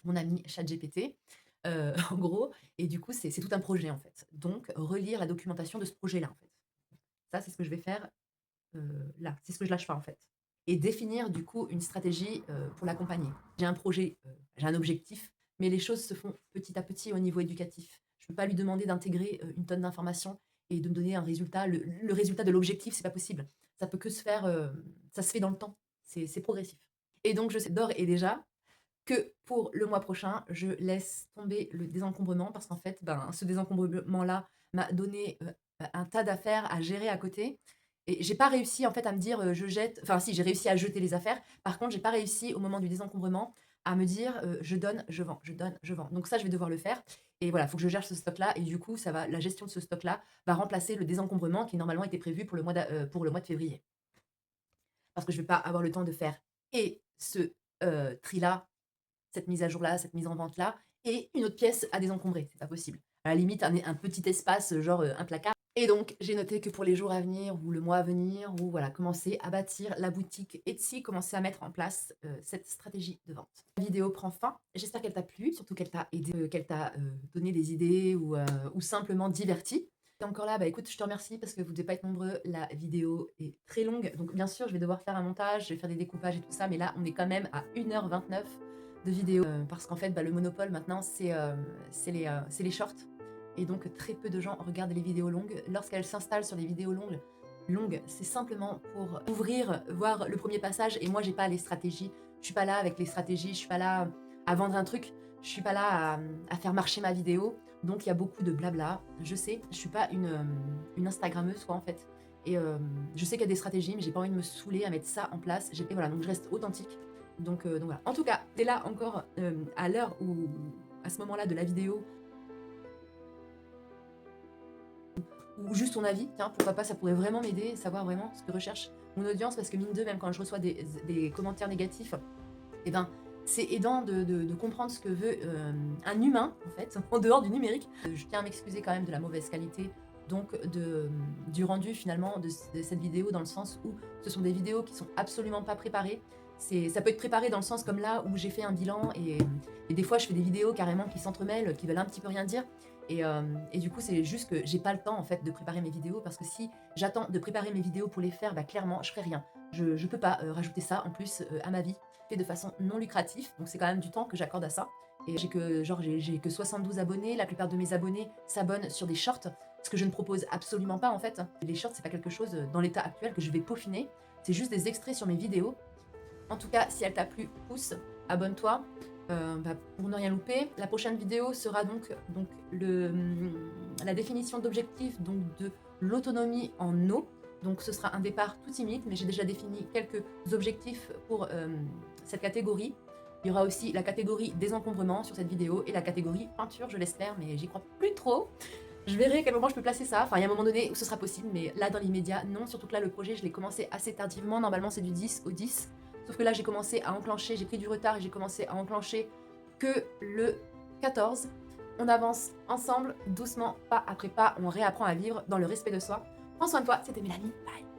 mon ami ChatGPT, en gros. Et du coup, c'est tout un projet, en fait. Donc relire la documentation de ce projet-là, en fait. Ça, c'est ce que je vais faire, là. C'est ce que je lâche pas, en fait. Et définir, du coup, une stratégie, pour l'accompagner. J'ai un projet, j'ai un objectif, mais les choses se font petit à petit au niveau éducatif. Je ne peux pas lui demander d'intégrer, une tonne d'informations et de me donner un résultat. Le résultat de l'objectif, c'est pas possible. Ça peut que se faire, ça se fait dans le temps. C'est progressif. Et donc je sais d'ores et déjà que pour le mois prochain, je laisse tomber le désencombrement parce qu'en fait, ben, ce désencombrement-là m'a donné, un tas d'affaires à gérer à côté et j'ai pas réussi en fait à me dire, je jette enfin si, j'ai réussi à jeter les affaires. Par contre, j'ai pas réussi au moment du désencombrement à me dire, je donne, je vends, je donne, je vends. Donc ça, je vais devoir le faire et voilà, il faut que je gère ce stock-là et du coup, la gestion de ce stock-là va remplacer le désencombrement qui normalement était prévu pour le mois de février. Parce que je vais pas avoir le temps de faire et ce, tri-là, cette mise à jour-là, cette mise en vente-là, et une autre pièce à désencombrer. C'est pas possible. À la limite, un petit espace, genre un placard. Et donc, j'ai noté que pour les jours à venir, ou le mois à venir, ou voilà, commencer à bâtir la boutique Etsy, commencer à mettre en place cette stratégie de vente. La vidéo prend fin. J'espère qu'elle t'a plu, surtout qu'elle t'a aidé, qu'elle t'a donné des idées ou simplement diverti. T'es encore là, bah écoute, je te remercie parce que vous ne devez pas être nombreux. La vidéo est très longue. Donc, bien sûr, je vais devoir faire un montage, je vais faire des découpages et tout ça, mais là, on est quand même à 1h29 de vidéos parce qu'en fait le monopole maintenant c'est les shorts et donc très peu de gens regardent les vidéos longues. Lorsqu'elles s'installent sur les vidéos longues, c'est simplement pour ouvrir, voir le premier passage et moi j'ai pas les stratégies, je suis pas là avec les stratégies, je suis pas là à vendre un truc, je suis pas là à faire marcher ma vidéo, donc il y a beaucoup de blabla. Je sais, je suis pas une Instagrammeuse quoi en fait et je sais qu'il y a des stratégies mais j'ai pas envie de me saouler à mettre ça en place. Voilà, donc je reste authentique. Donc voilà. En tout cas, t'es là encore à l'heure où, à ce moment-là de la vidéo, ou juste ton avis, tiens, pourquoi pas, ça pourrait vraiment m'aider, savoir vraiment ce que recherche mon audience, parce que mine de, même quand je reçois des commentaires négatifs, eh ben, c'est aidant de comprendre ce que veut un humain, en fait, en dehors du numérique. Je tiens à m'excuser quand même de la mauvaise qualité, donc du rendu finalement de cette vidéo, dans le sens où ce sont des vidéos qui sont absolument pas préparées. Ça peut être préparé dans le sens comme là où j'ai fait un bilan et des fois je fais des vidéos carrément qui s'entremêlent, qui veulent un petit peu rien dire. Et du coup, c'est juste que j'ai pas le temps en fait de préparer mes vidéos, parce que si j'attends de préparer mes vidéos pour les faire, bah clairement, je ferai rien. Je peux pas rajouter ça en plus à ma vie, fait de façon non lucrative, donc c'est quand même du temps que j'accorde à ça. Et j'ai que 72 abonnés, la plupart de mes abonnés s'abonnent sur des shorts, ce que je ne propose absolument pas en fait. Les shorts, c'est pas quelque chose dans l'état actuel que je vais peaufiner, c'est juste des extraits sur mes vidéos. En tout cas, si elle t'a plu, pouce, abonne-toi pour ne rien louper. La prochaine vidéo sera donc la définition d'objectifs, donc de l'autonomie en eau. Donc ce sera un départ tout timide, mais j'ai déjà défini quelques objectifs pour cette catégorie. Il y aura aussi la catégorie désencombrement sur cette vidéo et la catégorie peinture, je l'espère, mais j'y crois plus trop. Je verrai à quel moment je peux placer ça. Enfin, il y a un moment donné où ce sera possible, mais là, dans l'immédiat, non. Surtout que là, le projet, je l'ai commencé assez tardivement. Normalement, c'est du 10 au 10. Sauf que là, j'ai commencé à enclencher, j'ai pris du retard et j'ai commencé à enclencher que le 14. On avance ensemble, doucement, pas après pas. On réapprend à vivre dans le respect de soi. Prends soin de toi, c'était Mélanie. Bye.